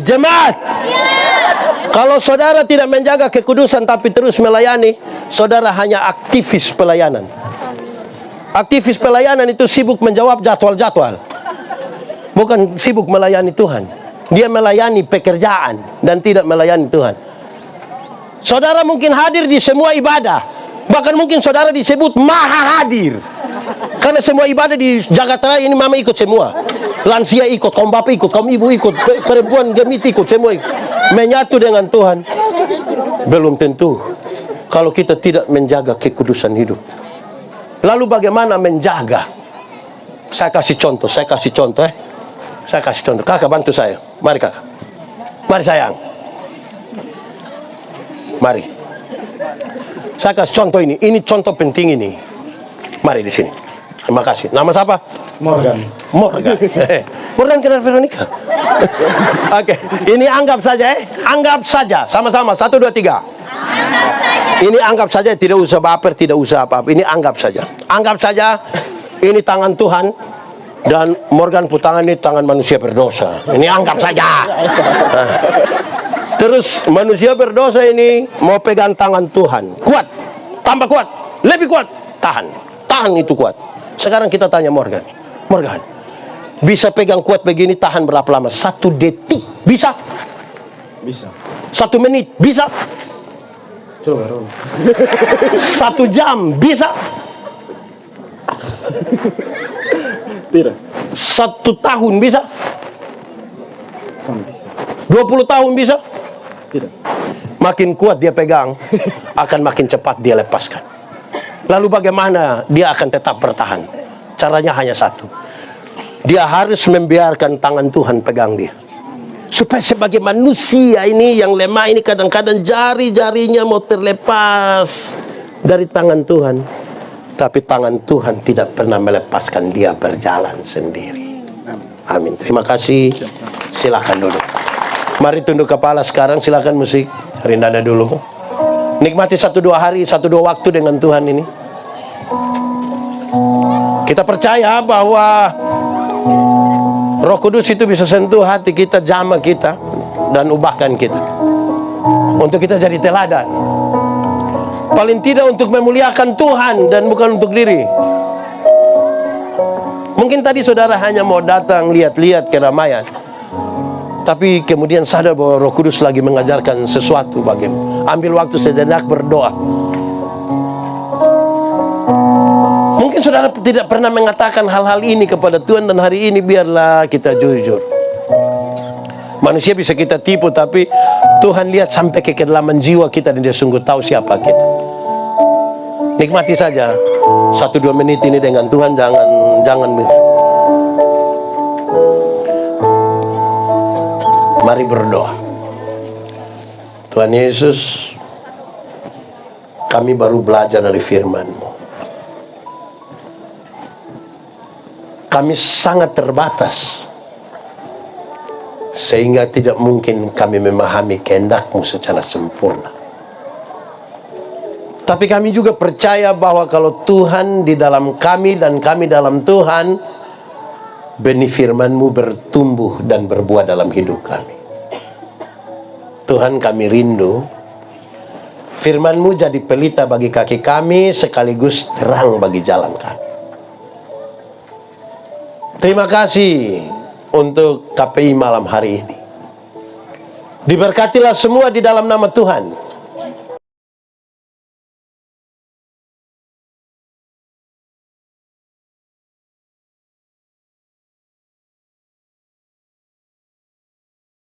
Jemaat. Kalau saudara tidak menjaga kekudusan tapi terus melayani, saudara hanya aktivis pelayanan. Aktivis pelayanan itu sibuk menjawab jadwal-jadwal, bukan sibuk melayani Tuhan. Dia melayani pekerjaan dan tidak melayani Tuhan. Saudara mungkin hadir di semua ibadah, bahkan mungkin saudara disebut maha hadir, karena semua ibadah di Jakarta ini mama ikut semua. Lansia ikut, kaum bapak ikut, kaum ibu ikut, perempuan gemit ikut, semua ikut. Menyatu dengan Tuhan belum tentu kalau kita tidak menjaga kekudusan hidup. Lalu bagaimana menjaga? Saya kasih contoh. Saya kasih contoh. Kakak bantu saya. Mari kakak. Mari sayang. Mari. Saya kasih contoh ini. Ini contoh penting ini. Mari di sini. Terima kasih. Nama siapa? Morgan. Morgan kenal Veronica. Oke. Ini anggap saja. Anggap saja. Sama-sama. 1, 2, 3. Ini anggap saja, tidak usah baper, tidak usah apa-apa. Ini anggap saja. Anggap saja ini tangan Tuhan dan Morgan tangan ini tangan manusia berdosa. Ini anggap saja. Terus manusia berdosa ini mau pegang tangan Tuhan. Kuat, tambah kuat, lebih kuat. Tahan itu kuat. Sekarang kita tanya Morgan. Morgan, bisa pegang kuat begini tahan berapa lama? 1 detik bisa? Bisa. 1 menit bisa? Coba dong. 1 jam bisa? Tidak. 1 tahun bisa? Sama bisa. 20 tahun bisa? Tidak. Makin kuat dia pegang, akan makin cepat dia lepaskan. Lalu bagaimana dia akan tetap bertahan? Caranya hanya satu. Dia harus membiarkan tangan Tuhan pegang dia. Supaya sebagai manusia ini yang lemah ini kadang-kadang jari-jarinya mau terlepas dari tangan Tuhan. Tapi tangan Tuhan tidak pernah melepaskan dia berjalan sendiri. Amin. Terima kasih. Silakan duduk. Mari tunduk kepala sekarang. Silakan musik. Rindana dulu. Nikmati 1-2 hari, 1-2 waktu dengan Tuhan ini. Kita percaya bahwa Roh Kudus itu bisa sentuh hati kita, jamah kita, dan ubahkan kita. Untuk kita jadi teladan. Paling tidak untuk memuliakan Tuhan dan bukan untuk diri. Mungkin tadi saudara hanya mau datang lihat-lihat keramaian, tapi kemudian sadar bahwa Roh Kudus lagi mengajarkan sesuatu bagimu. Ambil waktu sejenak berdoa. Mungkin saudara tidak pernah mengatakan hal-hal ini kepada Tuhan, dan hari ini biarlah kita jujur. Manusia bisa kita tipu, tapi Tuhan lihat sampai ke kedalaman jiwa kita dan dia sungguh tahu siapa kita. Nikmati saja 1-2 menit ini dengan Tuhan. Jangan mari berdoa. Tuhan Yesus, kami baru belajar dari firman-Mu. Kami sangat terbatas, sehingga tidak mungkin kami memahami kehendak-Mu secara sempurna. Tapi kami juga percaya bahwa kalau Tuhan di dalam kami dan kami dalam Tuhan, benih firman-Mu bertumbuh dan berbuah dalam hidup kami. Tuhan, kami rindu firman-Mu jadi pelita bagi kaki kami, sekaligus terang bagi jalan kami. Terima kasih untuk KPI malam hari ini. Diberkatilah semua di dalam nama Tuhan.